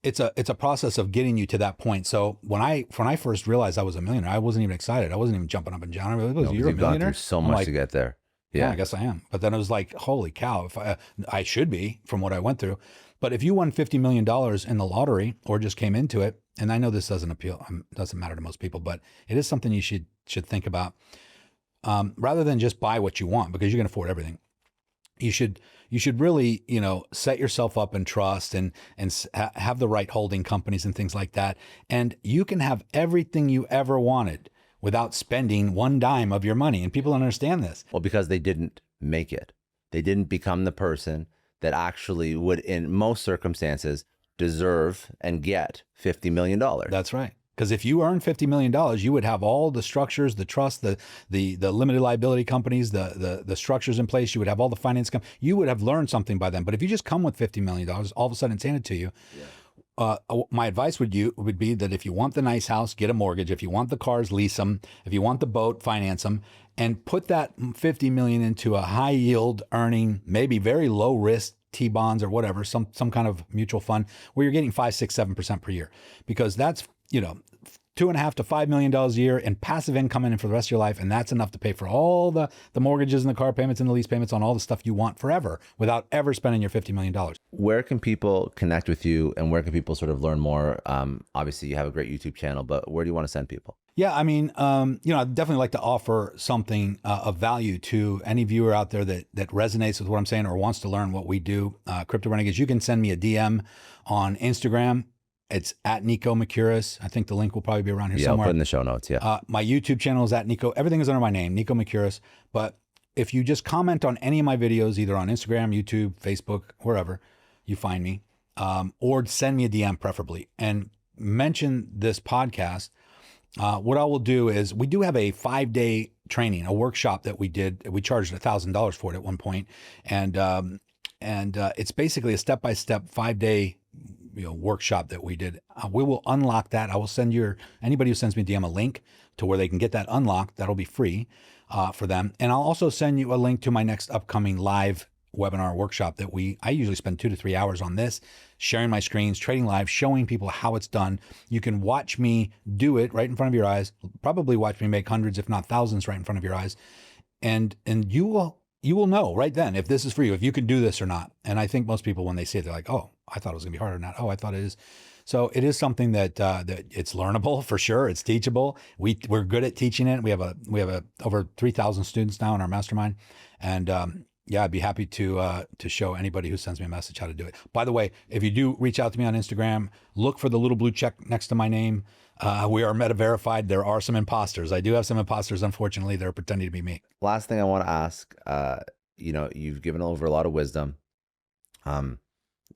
it's a process of getting you to that point. So when I first realized I was a millionaire, I wasn't even excited. I wasn't even jumping up and down. I was, you're a You've gone millionaire? through so I'm much like, to get there. yeah, Yeah. I guess I am. But then it was like, holy cow, if I should be from what I went through. But if you won $50 million in the lottery or just came into it, and I know this doesn't appeal, doesn't matter to most people, but it is something you should think about. Rather than just buy what you want, because you can afford everything. You should really, set yourself up and trust and have the right holding companies and things like that. And you can have everything you ever wanted without spending one dime of your money. And people don't understand this. Well, because they didn't make it. They didn't become the person that actually would, in most circumstances, deserve and get $50 million. That's right. Because if you earn $50 million, you would have all the structures, the trust, the limited liability companies, the structures in place. You would have all the finance you would have learned something by then. But if you just come with $50 million, all of a sudden it's handed to you. Yeah. My advice would be that if you want the nice house, get a mortgage. If you want the cars, lease them. If you want the boat, finance them, and put that $50 million into a high yield earning, maybe very low risk T-bonds or whatever, some kind of mutual fund where you're getting 5, 6, 7% per year, because that's $2.5 to $5 million a year in passive income in for the rest of your life. And that's enough to pay for all the mortgages and the car payments and the lease payments on all the stuff you want forever without ever spending your $50 million. Where can people connect with you, and where can people sort of learn more? Obviously you have a great YouTube channel, but where do you want to send people? Yeah, I mean, I'd definitely like to offer something of value to any viewer out there that resonates with what I'm saying or wants to learn what we do. Crypto Renegades, you can send me a DM on Instagram. It's at Niko Mercuris. I think the link will probably be around here somewhere. I'll put in the show notes. Yeah. My YouTube channel is at Niko. Everything is under my name, Niko Mercuris. But if you just comment on any of my videos, either on Instagram, YouTube, Facebook, wherever you find me, or send me a DM preferably, and mention this podcast, what I will do is we do have a 5-day training, a workshop that we did. We charged $1,000 for it at one point, and it's basically a step-by-step 5-day workshop that we did. We will unlock that. I will send anybody who sends me a DM a link to where they can get that unlocked. That'll be free for them. And I'll also send you a link to my next upcoming live webinar workshop that I usually spend 2 to 3 hours on this, sharing my screens, trading live, showing people how it's done. You can watch me do it right in front of your eyes, probably watch me make hundreds, if not thousands right in front of your eyes. And you will know right then if this is for you, if you can do this or not. And I think most people, when they see it, they're like, oh, I thought it was gonna be harder than that. Oh, I thought it is. So it is something that it's learnable for sure. It's teachable. We're good at teaching it. We have over 3,000 students now in our mastermind. And yeah, I'd be happy to show anybody who sends me a message how to do it. By the way, if you do reach out to me on Instagram, look for the little blue check next to my name. We are meta verified. There are some imposters. I do have some imposters, unfortunately. They're pretending to be me. Last thing I want to ask, you've given over a lot of wisdom.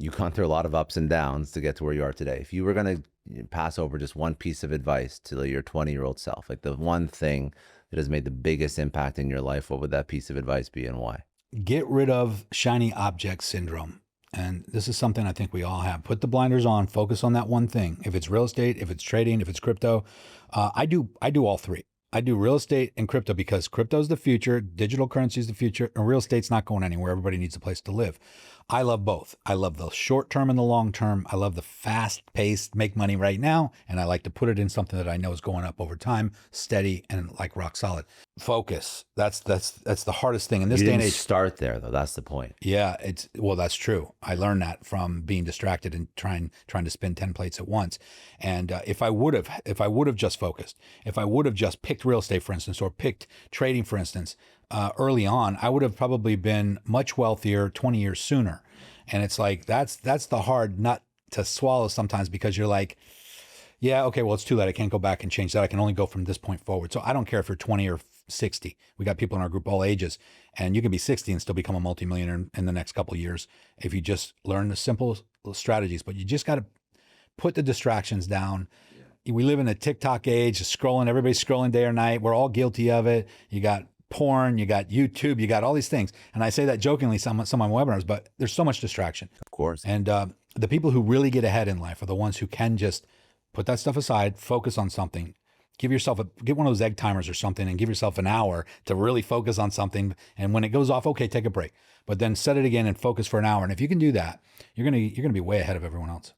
You've gone through a lot of ups and downs to get to where you are today. If you were going to pass over just one piece of advice to your 20-year-old self, like the one thing that has made the biggest impact in your life, what would that piece of advice be and why? Get rid of shiny object syndrome. And this is something I think we all have. Put the blinders on, focus on that one thing. If it's real estate, if it's trading, if it's crypto, I do all three. I do real estate and crypto because crypto is the future, digital currency is the future, and real estate's not going anywhere. Everybody needs a place to live. I love both. I love the short term and the long term. I love the fast paced, make money right now. And I like to put it in something that I know is going up over time, steady and like rock solid. Focus. That's the hardest thing in this day and age. Start there though. That's the point. Yeah, that's true. I learned that from being distracted and trying to spin 10 plates at once. And if I would have just focused, if I would have just picked real estate, for instance, or picked trading, for instance, early on, I would have probably been much wealthier 20 years sooner. And it's like, that's the hard nut to swallow sometimes, because you're like, yeah, okay, well, it's too late. I can't go back and change that. I can only go from this point forward. So I don't care if you're 20 or 60. We got people in our group all ages, and you can be 60 and still become a multimillionaire in the next couple of years if you just learn the simple strategies. But you just got to put the distractions down. Yeah. We live in a TikTok age, everybody's scrolling day or night. We're all guilty of it. You got porn, you got YouTube, you got all these things. And I say that jokingly some of my webinars, but there's so much distraction. Of course. And the people who really get ahead in life are the ones who can just put that stuff aside, focus on something. Get one of those egg timers or something and give yourself an hour to really focus on something. And when it goes off, okay, take a break. But then set it again and focus for an hour. And if you can do that, you're gonna be way ahead of everyone else.